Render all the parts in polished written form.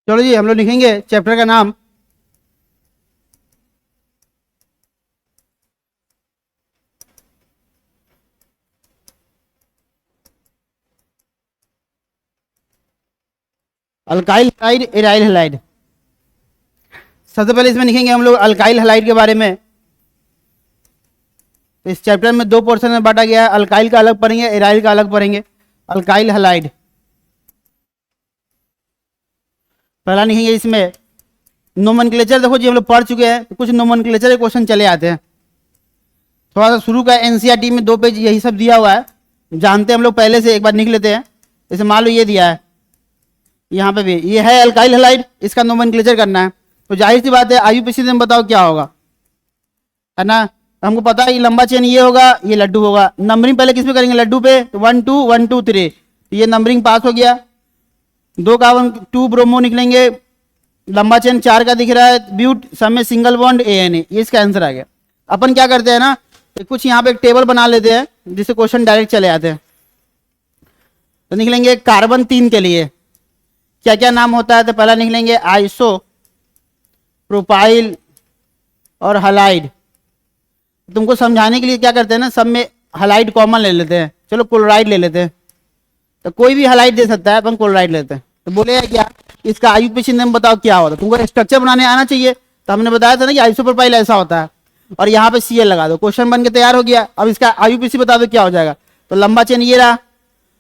चलो जी, हम लोग लिखेंगे चैप्टर का नाम अल्काइल हलाइड एराइल हलाइड। सबसे पहले इसमें लिखेंगे हम लोग अल्काइल हलाइड के बारे में। तो इस चैप्टर में दो पोर्शन में बांटा गया है, अल्काइल का अलग पढ़ेंगे, एराइल का अलग पढ़ेंगे। अल्काइल हलाइड पहला लिखेंगे। इसमें नोमेनक्लेचर देखो जी, हम लोग पढ़ चुके हैं, तो कुछ नोमेनक्लेचर के क्वेश्चन चले आते हैं। थोड़ा सा शुरू का एनसीईआरटी में 2 पेज यही सब दिया हुआ है, जानते हैं हम लोग पहले से, एक बार लिख लेते हैं। जैसे मान लो ये दिया है, यहाँ पे भी ये है अल्काइल हलाइड, इसका नोमेनक्लेचर करना है। तो जाहिर सी बात है आईयूपीएसी में बताओ क्या होगा, है ना। हमको पता है ये लंबा चेन ये होगा, ये लड्डू होगा। नंबरिंग पहले किस पे करेंगे, लड्डू पे। 1 2 1 2 3, ये नंबरिंग पास हो गया। 2 कार्बन 2 ब्रोमो निकलेंगे। लंबा चेन 4 का दिख रहा है, ब्यूट सब में सिंगल बॉन्ड ANA, ये इसका आंसर आ गया। अपन क्या करते हैं ना, कुछ यहाँ पे एक टेबल बना लेते हैं जिससे क्वेश्चन डायरेक्ट चले आते हैं। तो निकलेंगे कार्बन 3 के लिए क्या क्या नाम होता है। तो पहला निकलेंगे आइसो, प्रोपाइल और हलाइड। तुमको समझाने के लिए क्या करते हैं ना, सब में हलाइड कॉमन ले लेते हैं। चलो क्लोराइड ले लेते हैं, तो कोई भी हलाइड दे सकता है, अपन क्लोराइड लेते हैं। तो बोले क्या इसका आईयूपीएसी नेम बताओ क्या होता है। तुमको स्ट्रक्चर बनाने आना चाहिए। तो हमने बताया था ना कि आइसोप्रोपाइल ऐसा होता है, और यहाँ पे Cl लगा दो, क्वेश्चन बन के तैयार हो गया। अब इसका आईयूपीएसी बता दो क्या हो जाएगा। तो लंबा चेन ये रहा,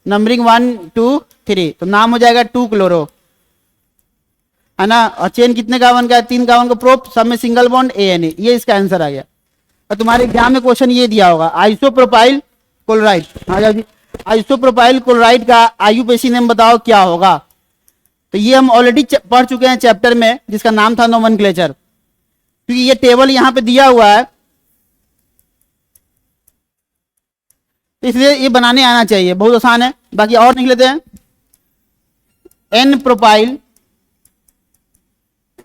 नंबरिंग 1 2 3, तो नाम हो जाएगा 2 क्लोरो, है ना। और चेन कितने कार्बन का है, 3 कार्बन का प्रोप, सब में सिंगल बॉन्ड ANA, ये इसका आंसर आ गया। और तुम्हारे एग्जाम में क्वेश्चन ये दिया होगा आइसोप्रोपाइल क्लोराइड, आ जाओ जी। आइसोप्रोपाइल क्लोराइड का आईयूपीएसी नेम बताओ क्या होगा। तो ये हम ऑलरेडी पढ़ चुके हैं चैप्टर में, जिसका नाम था नोमेनक्लेचर। क्योंकि ये टेबल यहां पे दिया हुआ है, इसलिए ये बनाने आना चाहिए, बहुत आसान है। बाकी और लिख लेते हैं N प्रोपाइल,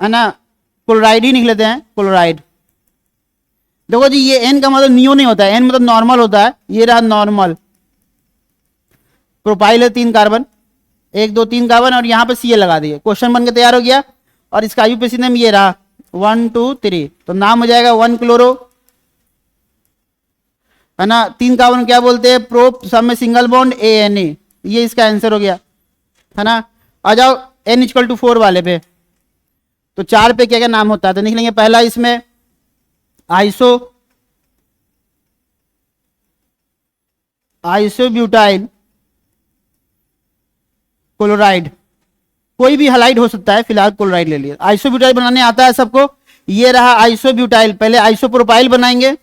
है ना, क्लोराइड ही लिख लेते हैं, क्लोराइड। देखो जी, ये N का मतलब नियो नहीं होता है, N मतलब नॉर्मल होता है। ये रहा नॉर्मल। प्रोपाइल है 3 कार्बन, 1 2 3 कार्बन, और यहाँ पे Cl लगा दिए, क्वेश्चन बन के तैयार हो गया। और इसका आईयूपीएसी नेम ये रहा 1 2 3, तो नाम हो जाएगा 1 क्लोरो, है ना। 3 कार्बन क्या बोलते हैं, प्रोप, सब में सिंगल बॉन्ड ANA, ये इसका आंसर हो गया, है ना। आ जाओ N = 4 वाले पे। तो 4 पे क्या क्या नाम होता है। तो निकलेंगे पहला इसमें आइसोब्यूटाइल क्लोराइड, कोई भी हलाइड हो सकता है, फिलहाल क्लोराइड ले लिया। आइसोब्यूटाइल बनाने आता है सबको, ये रहा आइसोब्यूटाइल। पहले आइसोप्रोपाइल बनाएंगे,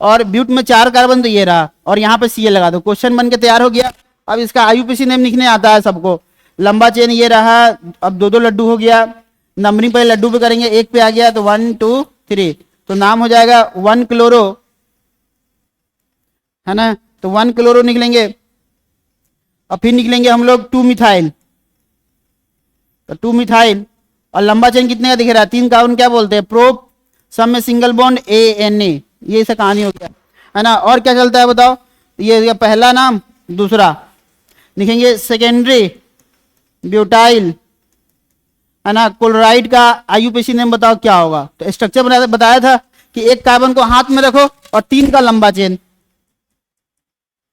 और ब्यूट में 4 कार्बन, तो ये रहा, और यहाँ पे Cl लगा दो, क्वेश्चन बन के तैयार हो गया। अब इसका आईयूपीएसी नेम लिखने आता है सबको। लंबा चेन ये रहा, अब 2 2 लड्डू हो गया। नंबरिंग पहले लड्डू पे करेंगे, 1 पे आ गया, तो 1 2 3, तो नाम हो जाएगा 1 क्लोरो, है ना। तो 1 क्लोरो निकलेंगे। और फिर निकलेंगे हम लोग 2 मिथाइल, तो 2 मिथाइल। और लंबा चेन कितने का दिख रहा है, 3 कार्बन क्या बोलते हैं, प्रोप, सब में सिंगल बॉन्ड ANA, ये इसका कहानी हो गया, है ना। और क्या चलता है बताओ। ये पहला नाम, दूसरा लिखेंगे सेकेंडरी ब्यूटाइल, है ना। क्लोराइड का आईयूपीएसी नेम बताओ क्या होगा। तो स्ट्रक्चर बताया था कि 1 कार्बन को हाथ में रखो, और 3 का लंबा चेन,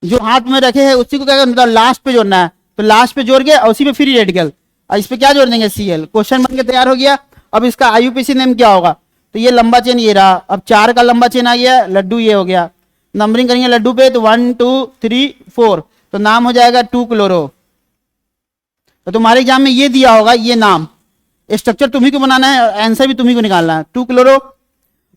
जो हाथ में रखे हैं उसी को क्या करना, लास्ट पे जोड़ना है। तो लास्ट पे जोड़ के, और उसी पे फ्री रेडिकल, और इस पे क्या जोड़ देंगे, Cl। क्वेश्चन बन के तैयार हो गया। अब इसका आईयूपीएसी नेम क्या होगा। तो ये लंबा चेन ये रहा, अब 4 का लंबा चेन आ गया, लड्डू ये हो गया। नंबरिंग करेंगे लड्डू पे, तो 1 2 3 4, तो नाम हो जाएगा 2 क्लोरो। तो तुम्हारे एग्जाम में ये दिया होगा, ये नाम, स्ट्रक्चर तुम्ही को बनाना है, आंसर भी तुम्ही को निकालना है। 2 क्लोरो,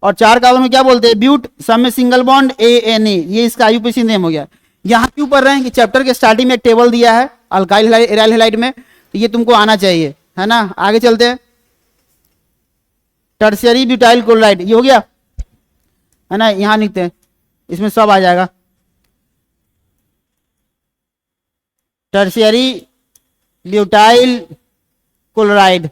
और 4 कार्बन में क्या बोलते हैं, ब्यूट, सब में सिंगल बॉन्ड ANA, ये इसका आईयूपीएसी नेम हो गया। यहाँ क्यों पढ़ रहे हैं कि चैप्टर के स्टार्टिंग में एक टेबल दिया है अल्काइल एराइल हैलाइड में, तो ये तुमको आना चाहिए, है ना। आगे चलते हैं, टर्शियरी ब्यूटाइल क्लोराइड, ये हो गया, है ना। यहाँ लिखते हैं, इसमें सब आ जाएगा, टर्शियरी ब्यूटाइल क्लोराइड।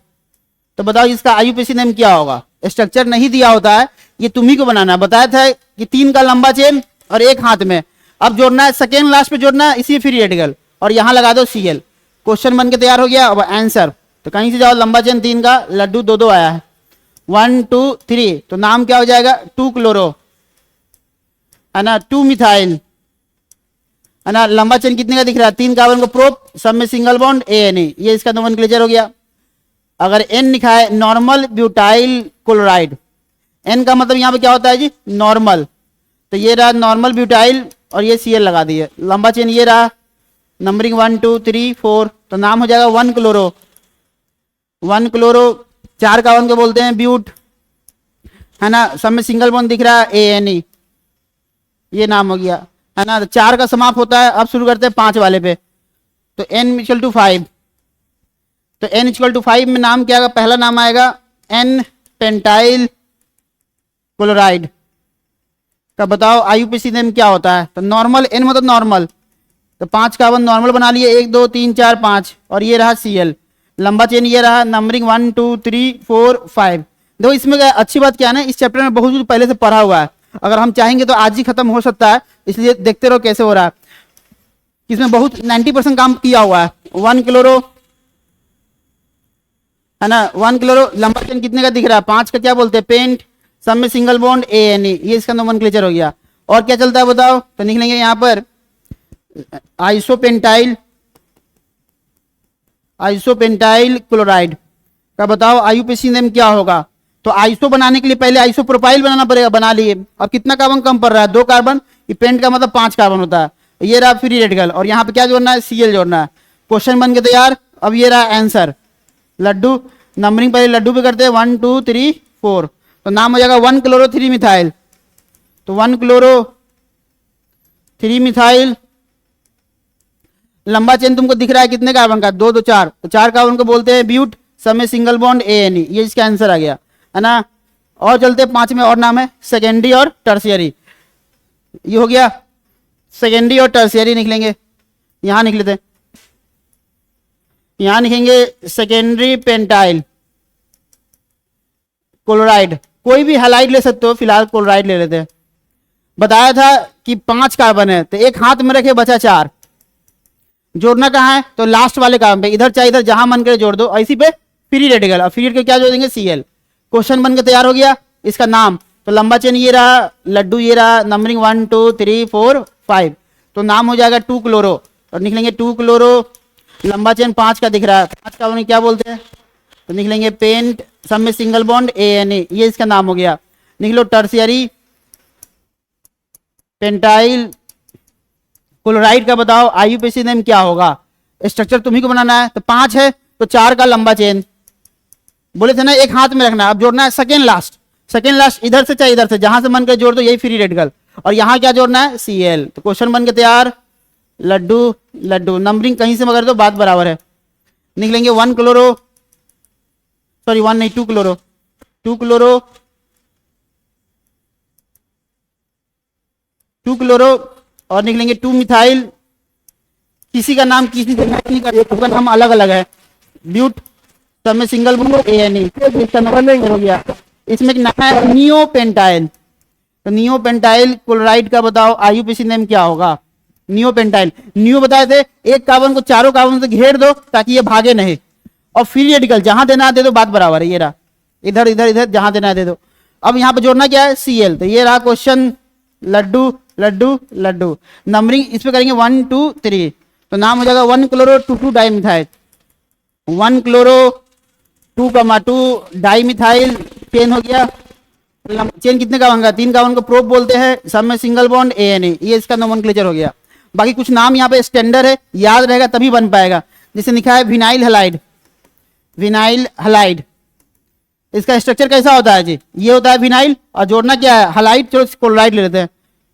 तो बताओ इसका आईयूपीएसी नेम क्या होगा। स्ट्रक्चर नहीं दिया होता है, ये तुम्ही को बनाना है। बताया था कि 3 का लंबा चेन और 1 हाथ में, अब जोड़ना है सेकेंड लास्ट पे जोड़ना है, इसी फ्री रेडिकल, और यहां लगा दो Cl। क्वेश्चन बन के तैयार हो गया। अब आंसर तो कहीं से जाओ, लंबा चेन 3 का, लड्डू 2 आया है, 1 2 3, तो नाम क्या हो जाएगा, 2 क्लोरो, है ना, 2 मिथाइल, है ना। लंबा चेन कितने का दिख रहा है, 3 कार्बन को प्रोप, सब में सिंगल बॉन्ड ANA, ये इसका नोमेनक्लेचर हो गया। अगर N लिखा है नॉर्मल ब्यूटाइल क्लोराइड, N का मतलब यहाँ पे क्या होता है जी, नॉर्मल, तो ये रहा नॉर्मल ब्यूटाइल और ये Cl लगा दिए, लंबा चेन ये रहा, नंबरिंग 1 2 3 4, तो नाम हो जाएगा 1 क्लोरो, 1 क्लोरो, 4 कार्बन को बोलते हैं ब्यूट, है ना, सब में सिंगल बॉन्ड दिख रहा है ANE, ये नाम हो गया, है ना। तो 4 का समाप्त होता है। अब शुरू करते हैं 5 वाले पे, तो N इक्वल टू 5, तो N इक्वल टू 5 में नाम क्या आएगा, पहला नाम आएगा N पेंटाइल क्लोराइड का बताओ IUPAC नेम क्या होता है, तो नॉर्मल, N मतलब नॉर्मल, तो 5 कार्बन नॉर्मल बना लिए, 1 2 3 4 5, और ये रहा Cl, लंबा चेन ये रहा, नंबरिंग 1 2 3 4 5। देखो इसमें अच्छी बात क्या है ना, इस चैप्टर में बहुत कुछ पहले से पढ़ा हुआ है, अगर हम चाहेंगे तो आज ही खत्म हो सकता है, इसलिए देखते रहो कैसे हो रहा है। इसमें बहुत 90% काम किया हुआ है। 1 क्लोरो, है ना, 1 क्लोरो, लंबा चेन कितने का दिख रहा है, 5 का क्या बोलते हैं, पेंट, सब में सिंगल बॉन्ड ANE, ये इसका नोमेनक्लेचर हो गया। और क्या चलता है बताओ, तो निकलेंगे यहाँ पर आइसोपेंटाइल, आइसोपेंटाइल क्लोराइड का बताओ IUPAC नेम क्या होगा, तो आइसो बनाने के लिए पहले आइसोप्रोपाइल बनाना पड़ेगा, बना लिए। अब कितना कार्बन कम पड़ रहा है, 2 कार्बन, ये पेंट का मतलब 5 कार्बन होता है, ये रहा फ्री रेडिकल, और यहाँ पे क्या जोड़ना है, Cl जोड़ना है। क्वेश्चन बन के तैयार। अब ये रहा आंसर, लड्डू, नंबरिंग पहले लड्डू पे करते हैं, 1 2 3 4, तो नाम हो जाएगा 1 क्लोरो 3 मिथाइल, तो 1 क्लोरो 3 मिथाइल, लंबा चेन तुमको दिख रहा है कितने कार्बन का, 2 2 4, तो 4 कार्बन को बोलते हैं ब्यूट, सब में सिंगल बॉन्ड ANE, ये इसका आंसर आ गया, है ना। और चलते 5 में, और नाम है सेकेंडरी और टर्शियरी, ये हो गया सेकेंडरी और टर्शियरी, निकलेंगे यहां निकले थे, यहां लिखेंगे सेकेंडरी पेंटाइल क्लोराइड, कोई भी हैलाइड ले सकते हो, फिलहाल क्लोराइड ले लेते हैं। बताया था कि 5 कार्बन है, तो एक हाथ में रखे, बचा 4, जोड़ना कहाँ है, तो लास्ट वाले कार्बन पे, इधर चाहे इधर जहां मन करे जोड़ दो, इसी पे फ्री रेडिकल, और फ्री रेडिकल क्या जोड़ देंगे, Cl। क्वेश्चन बन के तैयार हो गया। इसका नाम, तो लंबा चेन ये रहा, लड्डू ये रहा, नंबरिंग 1 2 3 4 5, तो नाम हो जाएगा 2 क्लोरो, और निकलेंगे 2 क्लोरो, लंबा चेन 5 का दिख रहा है, 5 का क्या बोलते हैं, तो निकलेंगे पेंट, सब में सिंगल बॉन्ड ANA, ये इसका नाम हो गया। निकलो टर्शियरी पेंटाइल क्लोराइड का बताओ IUPAC नेम क्या होगा, स्ट्रक्चर तुम्ही को बनाना है, तो 5 है तो 4 का लंबा चेन, बोले थे ना एक हाथ में रखना, अब जोड़ना है सेकेंड लास्ट, सेकेंड लास्ट इधर से चाहे इधर से, जहां से मन कर जोड़ दो, यही फ्री रेडिकल, और यहाँ क्या जोड़ना है, Cl। तो क्वेश्चन बन के तैयार, लड्डू लड्डू, नंबरिंग कहीं से मगर दो, बात बराबर है। निकलेंगे 1 क्लोरो, सॉरी 1 नहीं 2 क्लोरो, 2 क्लोरो, 2 क्लोरो, और निकलेंगे 2 मिथाइल, किसी का नाम किसी से मैच नहीं कर, सबका नाम अलग अलग है, ब्यूट, सब में सिंगल बॉन्ड ANE, इसका नंबर हो गया। इसमें नाम है नियोपेंटाइल, तो नियोपेंटाइल क्लोराइड का बताओ IUPAC नेम क्या होगा, नियोपेंटाइल, नियो बताए थे, एक कार्बन को चारों कार्बन से घेर दो ताकि ये भागे नहीं, और फ्री रेडिकल जहां देना दे दो, बात बराबर है, ये रहा, इधर इधर इधर जहां देना दे दो। अब यहाँ पे जोड़ना क्या है, Cl, तो ये रहा क्वेश्चन, लड्डू लड्डू लड्डू, नंबरिंग इस पे करेंगे 1 2 3, तो नाम हो जाएगा 1 chloro 2 2 dimethyl, 1 chloro 2,2 dimethyl, chain हो गया, चेन कितने का होगा, 3 कार्बन को प्रोप बोलते हैं, सब में सिंगल बॉन्ड ANA, ये इसका नोमेनक्लेचर हो गया। बाकी कुछ नाम यहाँ पे स्टैंडर्ड है, याद रहेगा तभी बन पाएगा, जिसे लिखा है विनाइल हैलाइड, विनाइल हैलाइड, इसका स्ट्रक्चर कैसा होता है जी, ये होता है विनाइल, और जोड़ना क्या है, हैलाइड, चलो क्लोराइड ले लेते हैं,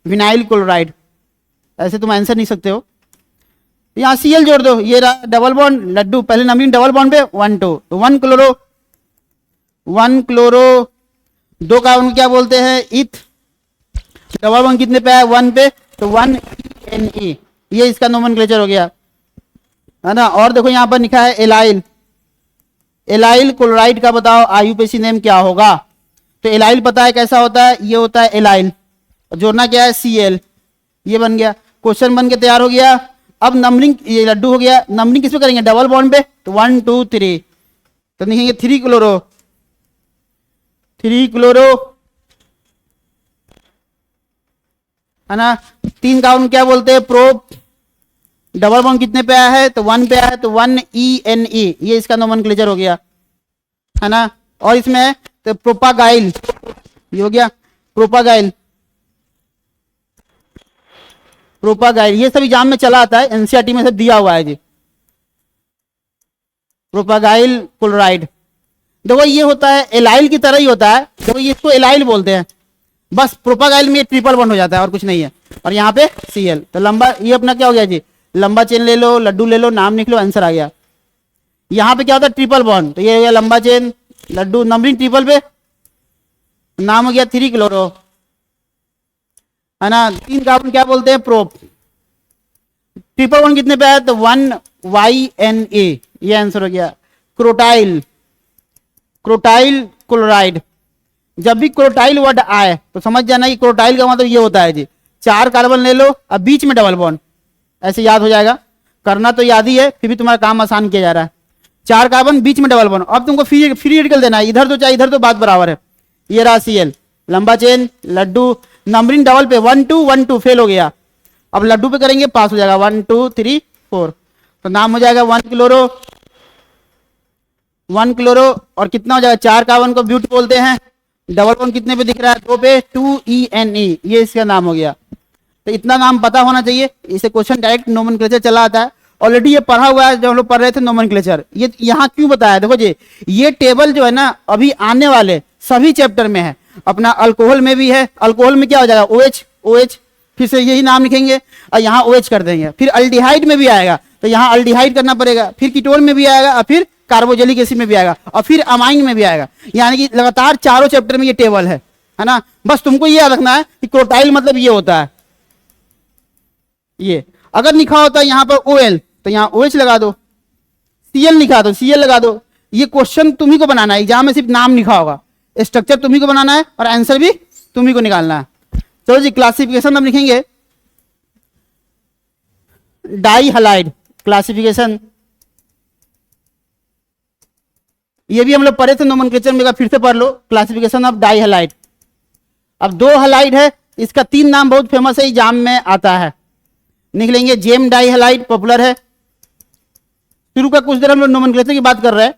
विनाइल क्लोराइड, ऐसे तुम आंसर नहीं सकते हो, यहाँ Cl जोड़ दो, ये रहा डबल बॉन्ड, लड्डू पहले नंबरिंग डबल बॉन्ड पे 1 2, तो 1 क्लोरो, 1 क्लोरो, 2 कार्बन क्या बोलते हैं, इथ, डबल बॉन्ड कितने पे है, 1 पे, तो 1 Ne, ये इसका नोमेनक्लेचर हो गया, है ना। और देखो यहाँ पर लिखा है एलाइल, एलाइल क्लोराइड का बताओ IUPAC नेम क्या होगा, तो एलाइल पता है कैसा होता है, ये होता है एलाइल, जोड़ना क्या है, Cl, ये बन गया, क्वेश्चन बन के तैयार हो गया। अब नंबरिंग, ये लड्डू हो गया, नंबरिंग किस पे करेंगे, डबल बॉन्ड पे, तो 1 2 3, तो लिखेंगे 3 क्लोरो, 3 क्लोरो, है ना। 3 कार्बन क्या बोलते हैं, प्रोप। डबल बॉन्ड कितने पे आया है, तो 1 पे आया है, तो 1ENE, ये इसका नोमेनक्लेचर हो गया, है ना। और इसमें तो प्रोपागाइल, ये हो गया प्रोपागाइल, प्रोपागाइल, ये सब एग्जाम में चला आता है, एनसीईआरटी में सब दिया हुआ है जी। प्रोपागाइल क्लोराइड, देखो ये होता है एलाइल की तरह ही होता है, देखो ये इसको एलाइल बोलते हैं, बस प्रोपागाइल में ट्रिपल बॉन्ड हो जाता है और कुछ नहीं है। और यहाँ पे Cl, तो लंबा, ये अपना क्या हो गया जी, लंबा चेन ले लो, लड्डू ले लो, नाम लिख लो, आंसर आ गया। यहाँ पे क्या होता है, ट्रिपल बॉन्ड, तो ये हो गया लंबा चेन, लड्डू, नंबरिंग ट्रिपल पे, नाम हो गया 3 क्लोरो, है ना। 3 कार्बन क्या बोलते हैं, प्रोप। ट्रिपल बॉन्ड कितने पे आया, तो 1YNA, ये आंसर हो गया। क्रोटाइल, क्रोटाइल क्लोराइड, जब भी क्रोटाइल वर्ड आए तो समझ जाना कि क्रोटाइल का मतलब ये होता है जी, 4 कार्बन ले लो अब बीच में डबल बॉन्ड, ऐसे याद हो जाएगा, करना तो याद ही है, फिर भी तुम्हारा काम आसान किया जा रहा है। 4 कार्बन बीच में डबल बॉन्ड, अब तुमको फ्री रेडिकल देना है, इधर तो चाहे इधर तो बात बराबर है। ये रहा Cl, लंबा चेन, लड्डू, नंबरिंग डबल पे 1 2 1 2 फेल हो गया, अब लड्डू पे करेंगे पास हो जाएगा 1 2 3 4, तो नाम हो जाएगा 1 क्लोरो, 1 क्लोरो, और कितना हो जाएगा, 4 कार्बन को ब्यूट बोलते हैं, डबल बॉन्ड कितने पे दिख रहा है, 2 पे, 2ENE, ये इसका नाम हो गया। तो इतना नाम पता होना चाहिए, इसे क्वेश्चन डायरेक्ट नोमेनक्लेचर चला आता है, ऑलरेडी ये पढ़ा हुआ है, जब हम लोग पढ़ रहे थे नोमेनक्लेचर। ये यहाँ क्यों बताया, देखो जी, ये टेबल जो है ना अभी आने वाले सभी चैप्टर में है, अपना अल्कोहल में भी है। अल्कोहल में क्या हो जाएगा, OH, OH, फिर से यही नाम लिखेंगे और यहाँ OH कर देंगे, फिर अल्डिहाइड में भी आएगा तो यहाँ अल्डिहाइड करना पड़ेगा, फिर कीटोन में भी आएगा, और फिर कार्बोजेलिक एसिड में भी आएगा, और फिर अमाइन में भी आएगा, यानी कि लगातार चारों चैप्टर में ये टेबल है ना। बस तुमको ये याद रखना है कि क्रोटाइल मतलब ये होता है, ये अगर लिखा होता है यहाँ पर OL तो यहाँ OH लगा दो, Cl लिखा दो Cl लगा दो। ये क्वेश्चन तुम्ही को बनाना है, एग्जाम में सिर्फ नाम लिखा होगा, स्ट्रक्चर तुम्ही को बनाना है और आंसर भी तुम्ही को निकालना है। चलो जी, क्लासिफिकेशन हम लिखेंगे, डाई हलाइड क्लासिफिकेशन, ये भी हम लोग पढ़े थे नोमेनक्लेचर में, फिर से पढ़ लो, क्लासिफिकेशन ऑफ डाई हलाइड। अब 2 हलाइड है, इसका 3 नाम बहुत फेमस है, एग्जाम में आता है, निकलेंगे जेम डाई हलाइड, पॉपुलर है। शुरू का कुछ देर हम लोग नोमेनक्लेचर की बात कर रहे हैं,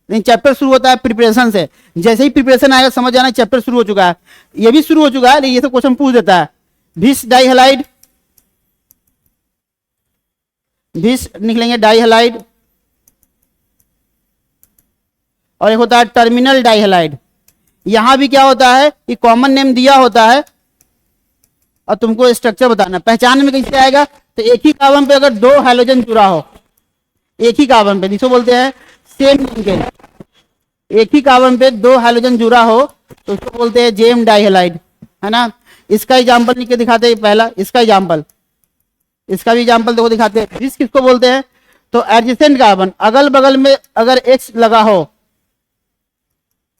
लेकिन चैप्टर शुरू होता है प्रिपरेशन से, जैसे ही प्रिपरेशन आएगा समझ जाना चैप्टर शुरू हो चुका है, ये भी शुरू हो चुका है, लेकिन ये सब क्वेश्चन पूछ देता है। भिस डाई हलाइड, भिस निकलेंगे डाई हलाइड, और एक होता है टर्मिनल डाई हलाइड। यहां भी क्या होता है कि कॉमन नेम दिया होता है और तुमको स्ट्रक्चर बताना, पहचान में कैसे आएगा, तो एक ही कार्बन पे अगर 2 हाइड्रोजन जुड़ा हो, एक ही कार्बन पे, जिसको बोलते हैं सेम लिंकेज, एक ही कार्बन पे 2 हाइड्रोजन जुड़ा हो तो उसको बोलते हैं जेम डाइहैलाइड, है ना। इसका एग्जांपल लिख के दिखाते हैं, पहला इसका एग्जांपल, इसका भी एग्जांपल देखो दिखाते हैं। जिस किसको बोलते हैं, तो एडजेसेंट कार्बन, अगल बगल में अगर एक्स लगा हो,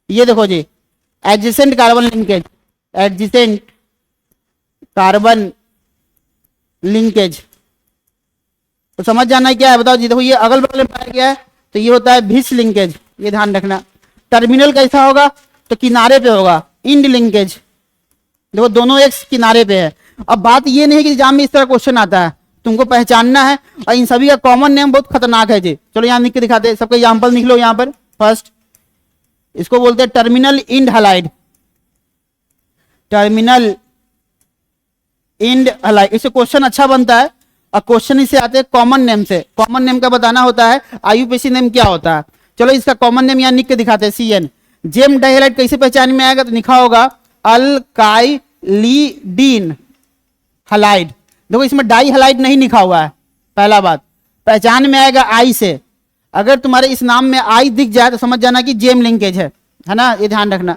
ये देखो जी adjacent carbon linkage, adjacent carbon linkage, तो समझ जाना है क्या है, बताओ जी। देखो ये अगल बगल में पाया गया है तो ये होता है भिस लिंकेज, ये ध्यान रखना। टर्मिनल कैसा होगा, तो किनारे पे होगा, इंड लिंकेज, देखो दोनों एक्स किनारे पे है। अब बात ये नहीं कि एग्जाम में इस तरह क्वेश्चन आता है, तुमको पहचानना है, और इन सभी का कॉमन नेम बहुत खतरनाक है जी। चलो यहाँ लिख के दिखाते हैं, सबका एग्जाम्पल लिख लो यहाँ पर। फर्स्ट इसको बोलते हैं terminal end halide, terminal end halide, इससे क्वेश्चन अच्छा बनता है, और क्वेश्चन इसे आते हैं कॉमन नेम से। कॉमन नेम का बताना होता है, आईयूपीएसी नेम क्या होता है। चलो इसका कॉमन नेम यहाँ लिख के दिखाते हैं, CN। जेम डाइहैलाइड कैसे पहचान में आएगा, तो लिखा होगा अल्काइलिडीन हलाइड। देखो इसमें डाई हलाइड नहीं लिखा हुआ है, पहला बात, पहचान में आएगा आई से। अगर तुम्हारे इस नाम में आई दिख जाए तो समझ जाना कि जेम लिंकेज है ना, ये ध्यान रखना।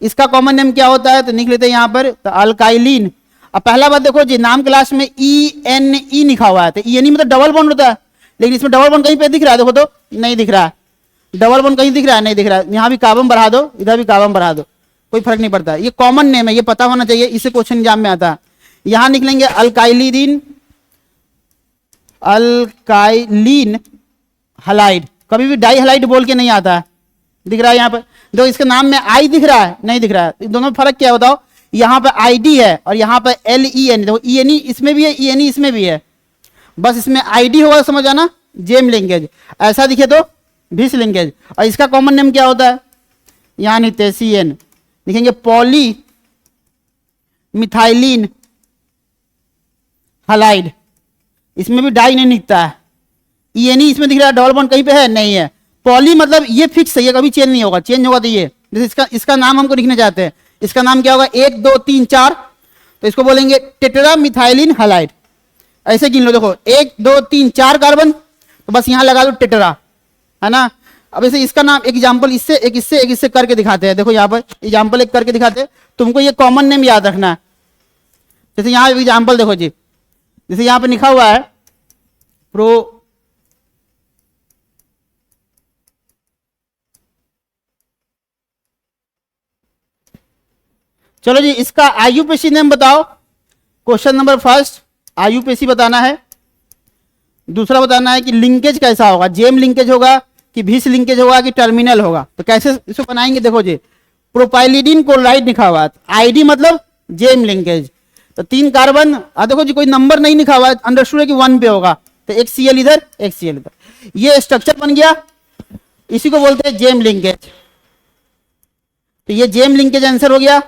इसका कॉमन नेम क्या होता है, तो लिख लेते हैं यहाँ पर, तो अल्काइलिन। अब पहला बात देखो जी, नाम क्लास में ENE लिखा हुआ है, तो ENE मतलब डबल बॉन्ड होता है, लेकिन इसमें डबल बॉन्ड कहीं पे दिख रहा है, देखो तो नहीं दिख रहा है, डबल बॉन्ड कहीं दिख रहा है, नहीं दिख रहा है। यहाँ भी कार्बन बढ़ा दो, इधर भी कार्बन बढ़ा दो, कोई फर्क नहीं पड़ता। ये कॉमन नेम है, ये पता होना चाहिए, इससे क्वेश्चन एग्जाम में आता है। यहाँ निकलेंगे अल्काइलिन, अल्काइलिन हलाइड, कभी भी डाई हलाइड बोल के नहीं आता है, दिख रहा है यहाँ पे, देखो इसके नाम में आई दिख रहा है, नहीं दिख रहा है, दोनों में फर्क क्या है बताओ। यहाँ पे आईडी है और यहाँ पे LEN, देखो ENE इसमें भी है, ENE इसमें भी है, बस इसमें आईडी होगा समझ आना, जेम लिंकेज। ऐसा दिखे तो भिस लिंकेज। और इसका कॉमन नेम क्या होता है, यहाँ नहीं CN लिखेंगे, पॉली मिथाइलिन हलाइड, इसमें भी डाई नहीं दिखता है। ENE इसमें दिख रहा है, डबल बॉन्ड कहीं पे है, नहीं है। पॉली मतलब ये फिक्स है, ये कभी चेंज नहीं होगा, चेंज होगा तो ये, जैसे इसका नाम हमको लिखना चाहते हैं, इसका नाम क्या होगा 1 2 3 4, तो इसको बोलेंगे टेट्रा मिथाइलिन हलाइड। ऐसे गिन लो, देखो 1 2 3 4 कार्बन, तो बस यहाँ लगा दो टेट्रा, है ना। अब ऐसे इसका नाम एग्जाम्पल इससे एक इससे एक इससे करके दिखाते हैं, देखो यहाँ पर एग्जाम्पल एक करके दिखाते हैं, तुमको ये कॉमन नेम याद रखना है। जैसे यहाँ एग्जाम्पल देखो जी, जैसे यहाँ पे लिखा हुआ है प्रो, चलो जी इसका IUPAC नेम बताओ। क्वेश्चन नंबर फर्स्ट IUPAC बताना है, दूसरा बताना है कि लिंकेज कैसा होगा, जेम लिंकेज होगा कि भिस लिंकेज होगा कि टर्मिनल होगा। तो कैसे इसको बनाएंगे, देखो जी प्रोपाइलिडीन क्लोराइड लिखा हुआ है, आईडी मतलब जेम लिंकेज, तो 3 कार्बन, देखो जी कोई नंबर नहीं लिखा हुआ है, अंडरस्टूड है कि 1 पे होगा, तो एक Cl इधर एक Cl इधर, ये स्ट्रक्चर बन गया, इसी को बोलते हैं जेम लिंकेज। तो ये जेम लिंकेज आंसर हो गया।